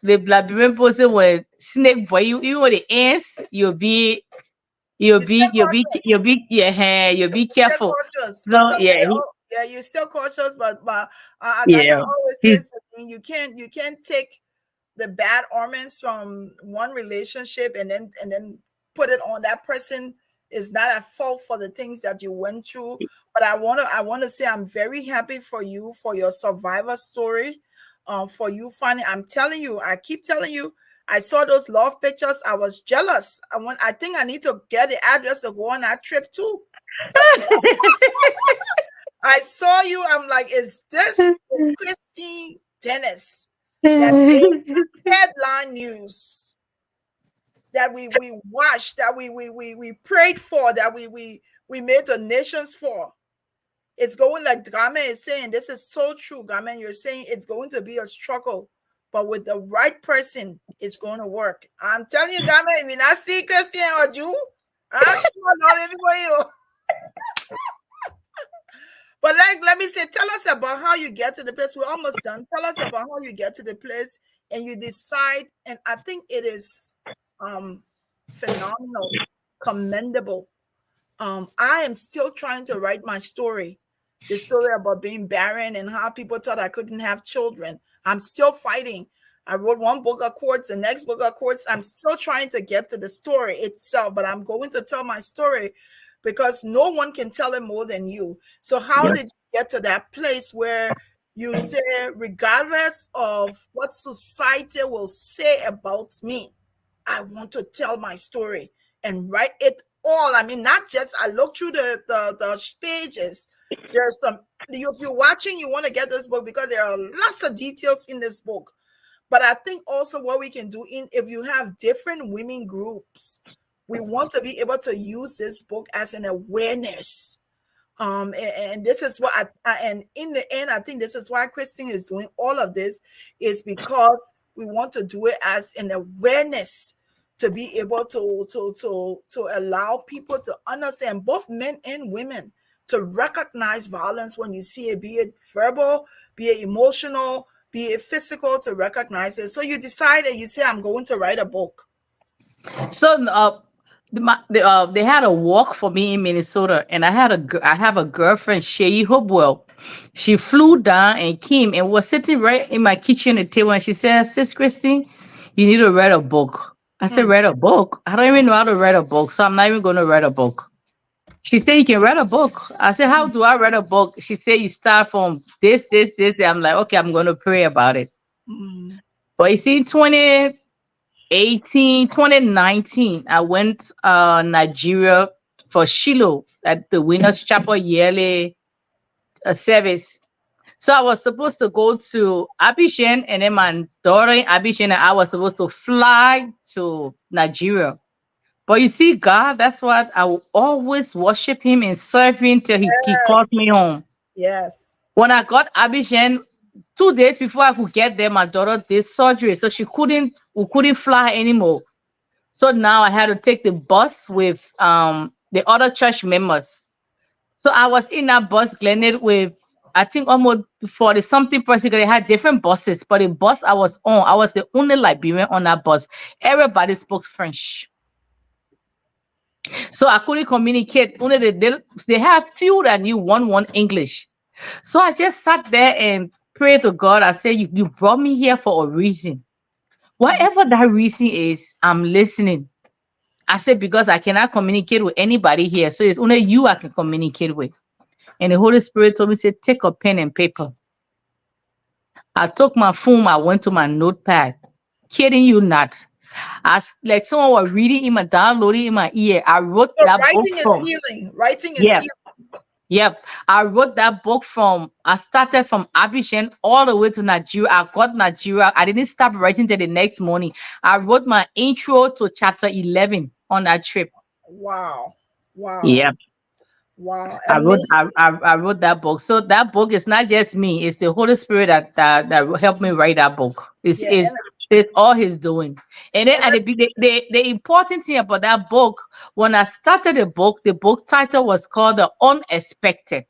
the Liberian person with snake boy, you with the ants, You're still cautious. you'll be Still careful. cautious, but So somebody, oh, yeah, you're still cautious, but like I yeah, always say, he's something, you can't take the bad omens from one relationship and then put it on that person. Is not at fault for the things that you went through. But I want to say I'm very happy for you, for your survivor story, for you finding. I'm telling you, I keep telling you. I saw those love pictures. I was jealous. I think I need to get the address to go on that trip too. I saw you. I'm like, is this the Christine Dennis that made headline news, that we watched, that we prayed for, that we made donations for? It's going, like Gamen is saying, this is so true, Gamen. You're saying it's going to be a struggle, but with the right person, it's going to work. I'm telling you, Gamen, if you not see Christian or Jew, I'm sure not everywhere you. But like, let me say, tell us about how you get to the place. We're almost done. Tell us about how you get to the place and you decide. And I think it is phenomenal, commendable. I am still trying to write my story. the story about being barren and how people thought I couldn't have children. I'm still fighting. I wrote one book of quotes, the next book of quotes. I'm still trying to get to the story itself, but I'm going to tell my story because no one can tell it more than you. So how Yeah. did you get to that place where you say, regardless of what society will say about me, I want to tell my story and write it all. I mean, not just I look through the pages. There's some, if you're watching, you want to get this book because there are lots of details in this book. But I think also what we can do in, if you have different women groups, we want to be able to use this book as an awareness. And this is what and in the end, I think this is why Christine is doing all of this, is because we want to do it as an awareness to be able to allow people to understand, both men and women, to recognize violence when you see it, be it verbal, be it emotional, be it physical, to recognize it. So you decided, you say, I'm going to write a book. So they had a walk for me in Minnesota, and I have a girlfriend, Shay Hopewell. She flew down and came and was sitting right in my kitchen at the table, and she said, "Sis Christine, you need to write a book." I said, Hmm. "Write a book? I don't even know how to write a book, so I'm not even going to write a book." She said, "You can write a book." I said, "How do I write a book?" She said, "You start from this. I'm like, "Okay, I'm going to pray about it." Hmm. But you see, 2019, I went Nigeria for Shiloh at the Winners Chapel yearly service. So I was supposed to go to Abidjan, and then my daughter in Abidjan, and I was supposed to fly to Nigeria. But you see, God, that's what I will always worship Him and serve Him till He calls me home. Yes. When I got Abidjan, 2 days before I could get there, my daughter did surgery, so we couldn't fly anymore. So now I had to take the bus with the other church members. So I was in that bus, Glenid, with I think almost 40 something person. They had different buses, but the bus I was on, I was the only Liberian on that bus. Everybody spoke French. So I couldn't communicate. Only they have few that knew one English. So I just sat there and prayed to God. I said, you brought me here for a reason. Whatever that reason is, I'm listening. I said, because I cannot communicate with anybody here. So it's only you I can communicate with. And the Holy Spirit told me, say, take a pen and paper. I took my phone, I went to my notepad. Kidding you not. Like someone was reading in my downloading in my ear. I wrote So that book writing is from. healing. Writing is Yep. healing. Yep. I wrote that book from, I started from Abidjan all the way to Nigeria. I got Nigeria. I didn't stop writing till the next morning. I wrote my intro to chapter 11 on that trip. Wow. Wow. Yep. Wow. I wrote Amazing. I wrote that book. So that book is not just me, it's the Holy Spirit that helped me write that book. Yeah. It's all He's doing. And then And at the important thing about that book, when I started the book title was called The Unexpected.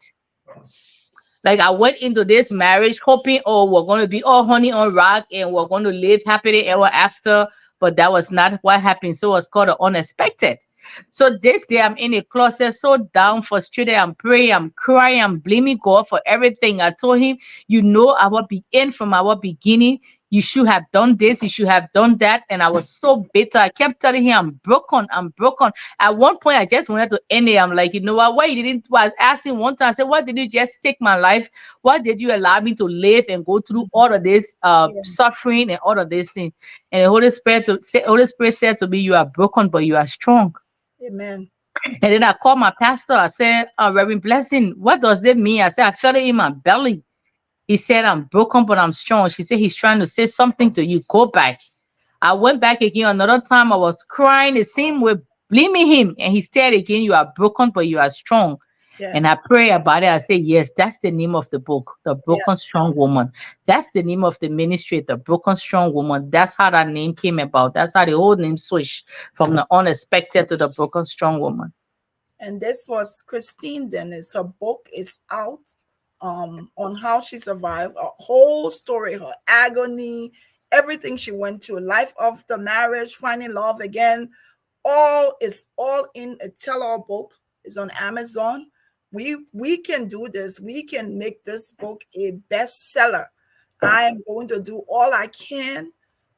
Like I went into this marriage hoping, oh, we're going to be all honey on rock and we're going to live happily ever after. But that was not what happened. So it was called the unexpected. So this day I'm in a closet, so down, frustrated. I'm praying, I'm crying, I'm blaming God for everything. I told Him, you know our end from our beginning. You should have done this, you should have done that. And I was so bitter. I kept telling Him, I'm broken, I'm broken. At one point, I just wanted to end it. I'm like, you know what? Why you didn't? I was asking one time, I said, why did you just take my life? Why did you allow me to live and go through all of this yeah. suffering and all of this thing? And the Holy Spirit said to me, you are broken, but you are strong. Amen. And then I called my pastor. I said, Reverend Blessing, what does that mean? I said, I felt it in my belly. He said, I'm broken, but I'm strong. She said, he's trying to say something to you. Go back. I went back again. Another time I was crying the same way, blaming him. And he said again, you are broken, but you are strong. And I Yes. pray about it. I say, yes, that's the name of the book, The Broken Yes. Strong Woman. That's the name of the ministry, The Broken Strong Woman. That's how that name came about. That's how the whole name switched from the unexpected to The Broken Strong Woman. And this was Christine Dennis. Her book is out on how she survived a whole story, her agony, everything she went through, life of the marriage, finding love again. All is all in a tell-all book. It's on Amazon. We can do this. We can make this book a bestseller. I am going to do all I can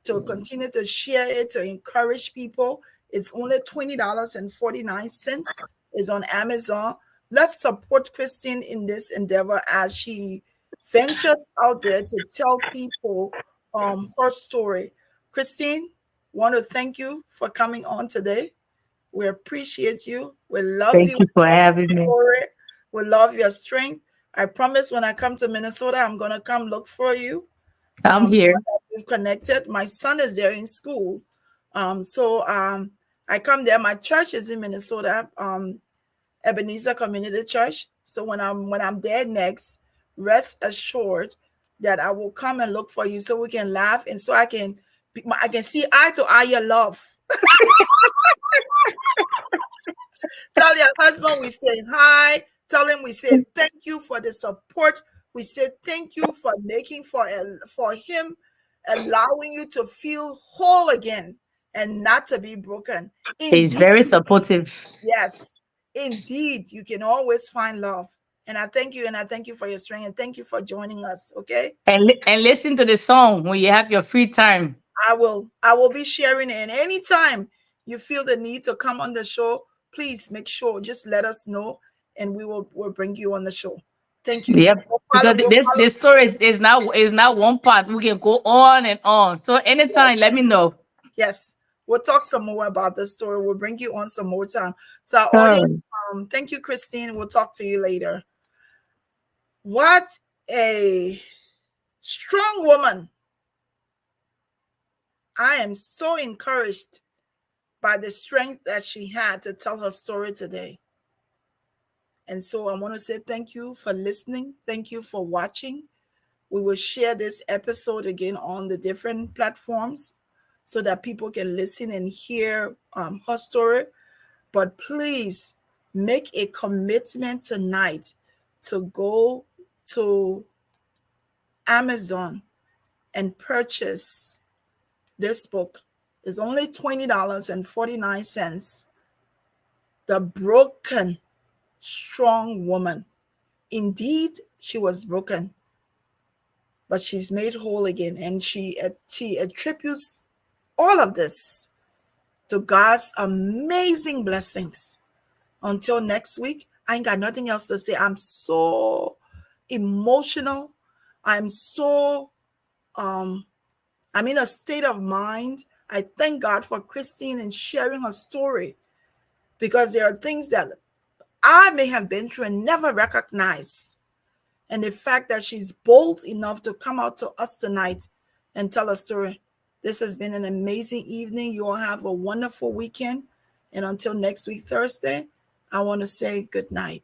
to continue to share it, to encourage people. It's only $20.49. It's on Amazon. Let's support Christine in this endeavor as she ventures out there to tell people her story. Christine, want to thank you for coming on today. We appreciate you. We love Thank you. you for having me. We love your strength. I promise when I come to Minnesota, I'm going to come look for you. I'm here. We've connected. My son is there in school. I come there. My church is in Minnesota, Ebenezer Community Church. So when I'm there next, rest assured that I will come and look for you so we can laugh and so I can see eye to eye your love. Tell your husband we say hi. Tell him we say thank you for the support. We say thank you for making for him, allowing you to feel whole again and not to be broken. He's Indeed, very supportive. yes, indeed, you can always find love. And I thank you, and I thank you for your strength, and thank you for joining us. Okay, And listen to the song when you have your free time. I will be sharing it. And anytime you feel the need to come on the show, please make sure, just let us know, and we'll bring you on the show. Thank you. Yep. Because this story is now one part. We can go on and on. So anytime, let me know. Yes, we'll talk some more about this story. We'll bring you on some more time. So our audience, thank you, Christine. We'll talk to you later. What a strong woman. I am so encouraged by the strength that she had to tell her story today. And so I want to say thank you for listening. Thank you for watching. We will share this episode again on the different platforms so that people can listen and hear her story. But please make a commitment tonight to go to Amazon and purchase this book. It's only $20.49. The Broken Strong Woman. Indeed, she was broken, but she's made whole again. And she attributes all of this to God's amazing blessings. Until next week, I ain't got nothing else to say. I'm so emotional. I'm in a state of mind. I thank God for Christine and sharing her story, because there are things that I may have been through and never recognized. And the fact that she's bold enough to come out to us tonight and tell a story. This has been an amazing evening. You all have a wonderful weekend. And until next week, Thursday, I want to say good night.